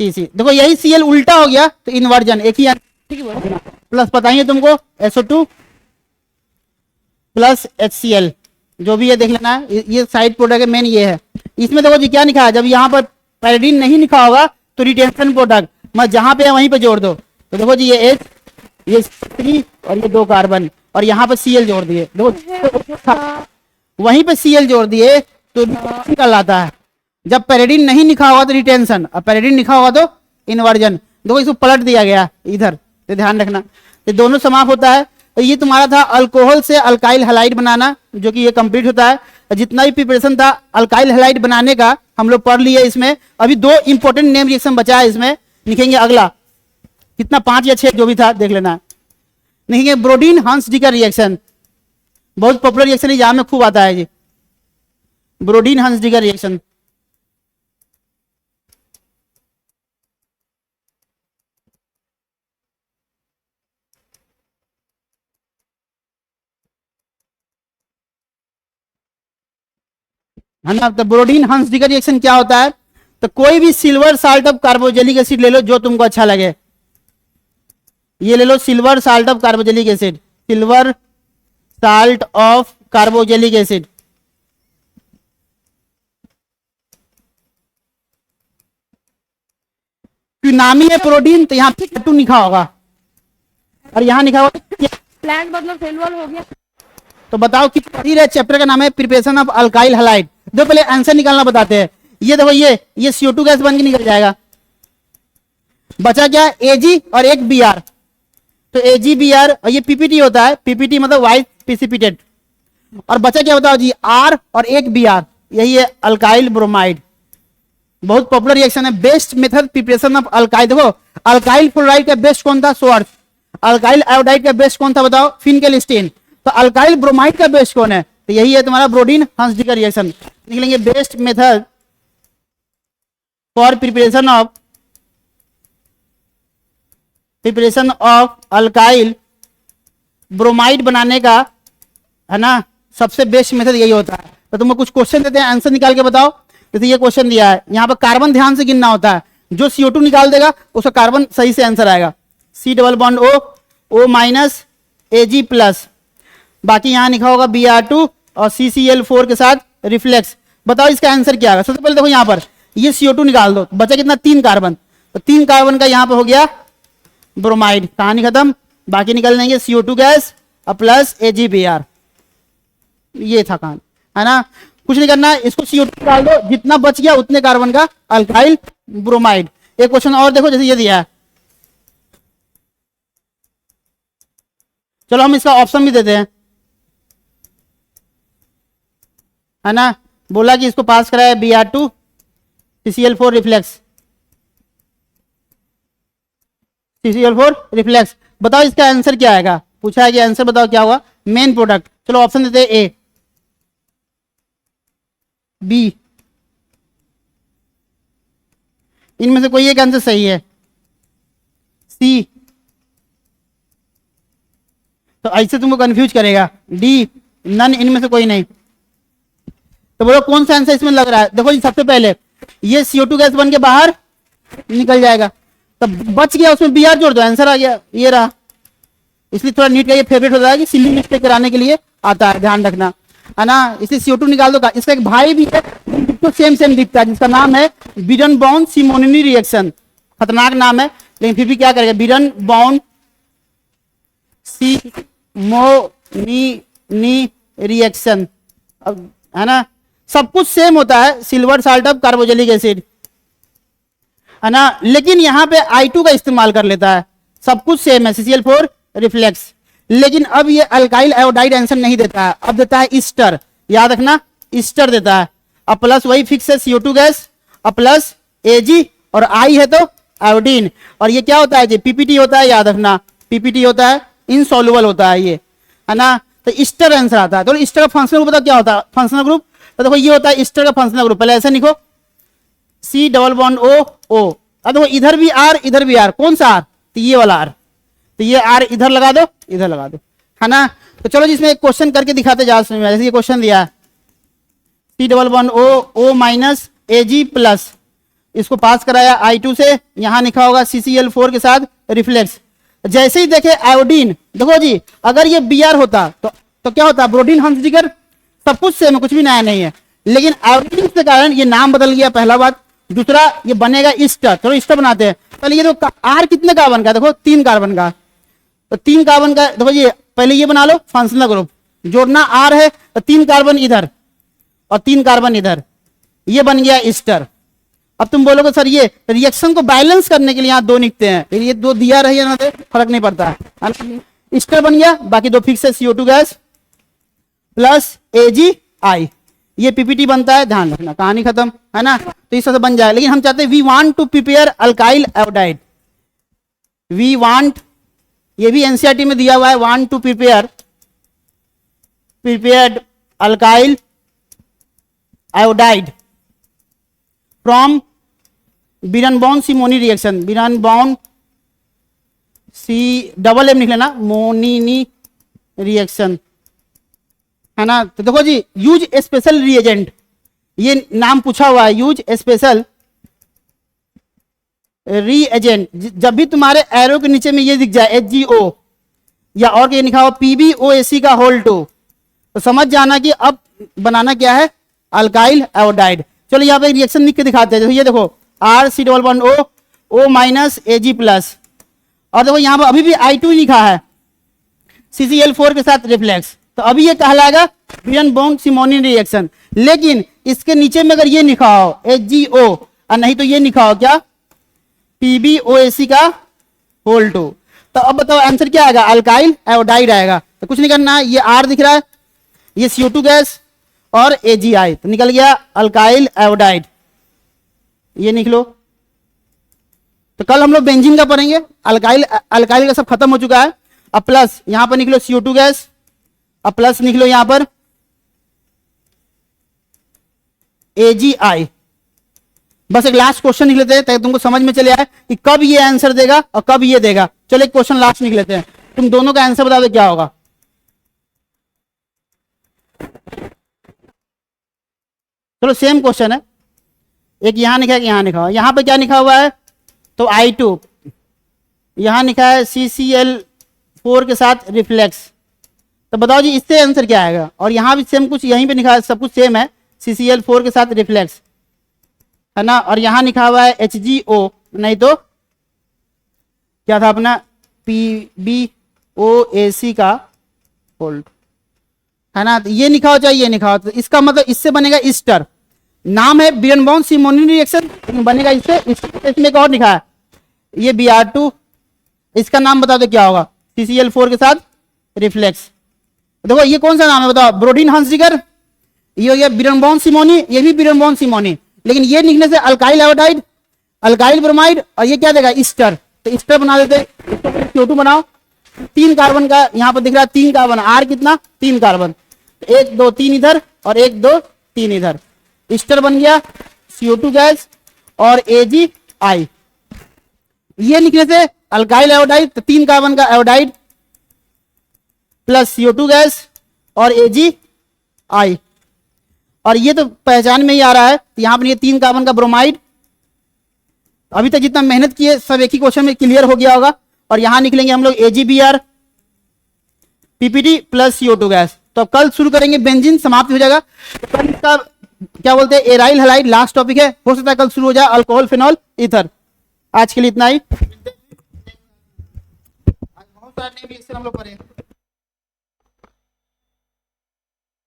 देखो यही Cl उल्टा हो गया तो इन्वर्जन, एक ही ठीक है, प्लस बताइए तुमको SO2 प्लस HCl, जो भी है देख लेना है, ये साइड प्रोडक्ट है मेन, ये है। इसमें देखो जी क्या लिखा है, जब यहाँ पर पैरिडीन नहीं लिखा होगा तो रिटेंशन प्रोडक्ट, मैं जहां पे है वहीं पे जोड़ दो। तो देखो जी ये H, ये 3 और ये 2 कार्बन, और यहाँ पे Cl जोड़ दिए, देखो वहीं पे Cl जोड़ दिए तो निकल आता है। जब पैरिडीन नहीं लिखा होगा तो रिटेंशन, और पैरिडीन लिखा होगा तो इन्वर्जन। देखो इसको पलट दिया गया इधर, तो ध्यान रखना, ये दोनों समाप्त होता है। तो ये तुम्हारा था अल्कोहल से अल्काइल हैलाइड बनाना, जो कि ये कंप्लीट होता है। जितना भी प्रिपरेशन था अल्काइल हैलाइड बनाने का हम लोग पढ़ लिए। इसमें अभी 2 इंपॉर्टेंट नेम रिएक्शन बचा है इसमें, लिखेंगे अगला, कितना 5 या 6 जो भी था देख लेना। लिखेंगे ब्रोडीन हंस डिकर रिएक्शन, बहुत पॉपुलर रिएक्शन है, यहां में खूब आता है जी, ब्रोडीन हंस डिकर रिएक्शन। है ना, तो ब्रोडीन हंस डिकर रिएक्शन क्या होता है, तो कोई भी silver salt of carboxylic acid ले लो जो तुमको अच्छा लगे, ये ले लो silver salt of carboxylic acid, silver salt of carboxylic acid. नामी है प्रोटीन, तो यहाँ पे टू लिखा होगा और यहाँ लिखा होगा प्लांट मतलब सिल्वर हो गया। तो बताओ कि चैप्टर का नाम है प्रिपरेशन ऑफ अल्काइल हैलाइड। दो पहले आंसर निकालना बताते हैं। ये देखो ये CO2 गैस बन के निकल जाएगा, बचा क्या Ag और एक Br, तो AgBr और ये PPT होता है, PPT मतलब वाइट प्रिसिपिटेट, और बचा क्या बताओ जी R और एक Br, यही है अल्काइल ब्रोमाइड। बहुत पॉपुलर रिएक्शन है, best method preparation of alkyl. देखो अल्काइल फ्लोराइड का बेस्ट कौन था, सोर्स। अल्काइल आयोडाइड का बेस्ट कौन था बताओ, फिनकेलस्टीन। तो अल्काइल ब्रोमाइड का बेस्ट कौन है, तो यही है तुम्हारा ब्रोडीन हंस डिकर रिएक्शन। निकलेंगे best method for preparation of alkyl bromide बनाने का, है ना, सबसे बेस्ट मेथड यही होता है। तो तुमको कुछ क्वेश्चन देते हैं, आंसर निकाल के बताओ। जैसे ये क्वेश्चन दिया है, यहाँ पर कार्बन ध्यान से गिनना होता है, जो CO2 निकाल देगा उसका कार्बन सही से आंसर आएगा। C double bond O minus Ag plus, बाकी यहाँ लिखा होगा Br2 और CCl4 के साथ रिफ्लेक्स। बताओ इसका आंसर क्या आएगा। सबसे पहले देखो यहाँ पर ये CO2 निकाल दो, बचा कितना 3 कार्बन, तो 3 कार्बन का यहाँ पे हो गया ब्रोमाइड, कहानी खत्म। बाकी निकल देंगे CO2 गैस और प्लस AgBr, ये था कहानी, है ना। कुछ नहीं करना है, इसको CO2 डाल दो, जितना बच गया उतने कार्बन का अल्काइल ब्रोमाइड। एक क्वेश्चन और देखो, जैसे ये दिया है, चलो हम इसका ऑप्शन भी देते हैं, है ना। बोला कि इसको पास कराया Br2 CCl4 reflex, CCl4 reflex. बताओ इसका आंसर क्या आएगा, पूछा है कि आंसर बताओ क्या होगा, मेन प्रोडक्ट। चलो ऑप्शन देते हैं A, B, इनमें से कोई एक आंसर सही है, C, तो ऐसे तुमको कंफ्यूज करेगा, D, नन, इनमें से कोई नहीं। तो बोलो कौन सा आंसर इसमें लग रहा है। देखो जी सबसे पहले ये CO2 गैस बन के बाहर निकल जाएगा, तब बच गया उसमें Br जोड़ दो, आंसर आ गया, ये रहा। इसलिए थोड़ा नीट का ये फेवरेट होता है कि सिली मिस्टेक कराने के लिए आता है, ध्यान रखना, है ना। इसलिए CO2 निकाल दो। इसका एक भाई भी है तो सेम दिखता है, जिसका नाम है बीरन बॉन सिमोनिनी रिएक्शन। खतरनाक नाम है लेकिन फिर भी क्या करेगा, बीरन बॉन सिमोनिनी रिएक्शन, है ना। सब कुछ सेम होता है, silver salt of carboxylic acid, है ना, लेकिन यहां पे I2 का इस्तेमाल कर लेता है। सब कुछ सेम है, CCl4 रिफ्लेक्स, लेकिन अब ये अल्काइल आयोडाइड आंसर नहीं देता है, अब देता है ईस्टर, याद रखना ईस्टर देता है। अब प्लस वही फिक्स है CO2 गैस और प्लस Ag और I है तो आयोडीन, और ये क्या होता है जी PPT होता है, याद रखना PPT होता है, इनसॉल्युबल होता है ये, है ना। तो ईस्टर आंसर आता है। तो ईस्टर का फंक्शनल ग्रुप बताओ क्या होता है, फंक्शनल ग्रुप। तो देखो ये होता है ईस्टर का फंक्शनल ग्रुप, पहले ऐसे लिखो C डबल बॉन्ड O। अब देखो इधर भी R इधर भी R, कौन सा R, तो ये वाला R, तो ये R इधर लगा दो इधर लगा दो, है ना। तो चलो जिसमें एक क्वेश्चन करके दिखाते जा, जैसे ये क्वेश्चन दिया है C double bond O minus Ag plus, इसको पास कराया I2 से, यहां लिखा होगा CCl4 के साथ रिफ्लेक्स। जैसे ही देखे आयोडीन, देखो जी अगर ये Br होता तो क्या होता, ब्रोडीन हंस डिकर, सब कुछ सेम है, कुछ भी नया नहीं है, लेकिन आयोडीन के कारण ये नाम बदल गया, पहला बात। दूसरा ये बनेगा ईस्टर, चलो ईस्टर बनाते हैं। पहले ये देखो R कितने कार्बन का, देखो 3 कार्बन का, तो 3 कार्बन का देखो ये पहले ये बना लो फंक्शनल ग्रुप, जोड़ना R है तो 3 कार्बन इधर और 3 कार्बन इधर, ये बन गया ईस्टर। अब तुम बोलोगे सर ये रिएक्शन को बैलेंस करने के लिए यहाँ 2 लिखते हैं, ये 2 दिया रही ना, फर्क नहीं पड़ता, ईस्टर बन गया। बाकी 2 फिक्स है, CO2 गैस प्लस AgI, ये पीपीटी बनता है, ध्यान रखना, कहानी खत्म है ना। तो इस तरह से बन जाए, लेकिन हम चाहते हैं we want to prepare alkyl iodide, we want, ये भी एनसीईआरटी में दिया हुआ है, want to prepared alkyl iodide from Birnbaum Simonini reaction, Birnbaum C double M लिख लेना, मोनिनी रिएक्शन है ना। तो देखो जी, यूज स्पेशल रिएजेंट, ये नाम पूछा हुआ है, यूज स्पेशल रिएजेंट। जब भी तुम्हारे एरो के नीचे में ये दिख जाए HgO या और ये लिखा हो PbOAc का होल 2, तो समझ जाना कि अब बनाना क्या है, अल्काइल आयोडाइड। चलो यहाँ पे रिएक्शन लिख के दिखाते हैं। ये देखो RC double bond O minus Ag plus, और देखो यहाँ पर अभी भी I2 लिखा है CCl4 के साथ रिफ्लेक्स, तो अभी ये कहलाएगा बीरनबाउम सिमोनी रिएक्शन। लेकिन इसके नीचे में अगर ये लिखा हो HgO और नहीं तो ये लिखा हो क्या, PbOAc का होल 2, तो अब बताओ आंसर क्या आएगा, अल्काइल आयोडाइड आएगा। तो कुछ नहीं करना है, ये R दिख रहा है, ये CO2 गैस और AgI, तो निकल गया अल्काइल आयोडाइड, ये निकलो। तो कल हम लोग बेंजीन का पढ़ेंगे, अल्काइल का सब खत्म हो चुका है। अब प्लस यहां पर निकलो CO2 गैस, अब प्लस निकलो यहां पर AgI। बस एक लास्ट क्वेश्चन निकलते हैं ताकि तुमको समझ में चले आए कि कब ये आंसर देगा और कब ये देगा। चलो एक क्वेश्चन लास्ट निकल लेते हैं, तुम दोनों का आंसर बता दो क्या होगा। चलो सेम क्वेश्चन है, एक यहां लिखा है, यहां लिखा हुआ, यहां पे क्या लिखा हुआ है, तो I2, यहां लिखा है CCl4 के साथ रिफ्लेक्स। तो बताओ जी इससे आंसर क्या आएगा, और यहां भी सेम कुछ, यहीं पे लिखा है, सब कुछ सेम है, CCl4 के साथ रिफ्लेक्स है ना, और यहां लिखा हुआ है HgO, नहीं तो क्या था अपना PbOAc का होल है ना। तो ये लिखा हो चाहे ये लिखा हो, तो इसका मतलब इससे बनेगा ईस्टर, नाम है बीरनबाउम सिमोनी रिएक्शन, बनेगा इससे। इसमें एक और लिखा है ये Br2, इसका नाम बता दो क्या होगा, CCl4 के साथ रिफ्लेक्स। देखो ये कौन सा नाम है बताओ, ब्रोडीन हंसडिगर, ये हो गया बीरनबाउम सिमोनी, ये भी बीरनबाउम सिमोनी, लेकिन ये लिखने से अल्काइल आयोडाइड, अल्काइल ब्रोमाइड, और ये क्या देगा ईस्टर, तो ईस्टर बना देते। CO2 बनाओ, 3 कार्बन का यहाँ पर दिख रहा है, 3 कार्बन, R कितना 3 कार्बन, 1 2 3 इधर और 1 2 3 इधर, ईस्टर बन गया CO2 गैस और AgI। ये लिखने से अल्काइल आयोडाइड, तो 3 कार्बन का आयोडाइड प्लस CO2 गैस और AgI, और ये तो पहचान में ही आ रहा है, तो यहां पर ये 3 कार्बन का ब्रोमाइड। अभी तक जितना मेहनत किए सब एक ही क्वेश्चन में क्लियर हो गया होगा, और यहां निकलेंगे हम लोग AgBr PPT plus CO2 gas. तो कल शुरू करेंगे, बेंजीन समाप्त हो जाएगा। तो कल इसका क्या बोलते हैं, एराइल हैलाइड लास्ट टॉपिक है, हो सकता है कल शुरू हो जाए अल्कोहल फिनॉल ईथर। आज के लिए इतना ही, आज बहुत सारे हम लोग पढ़े।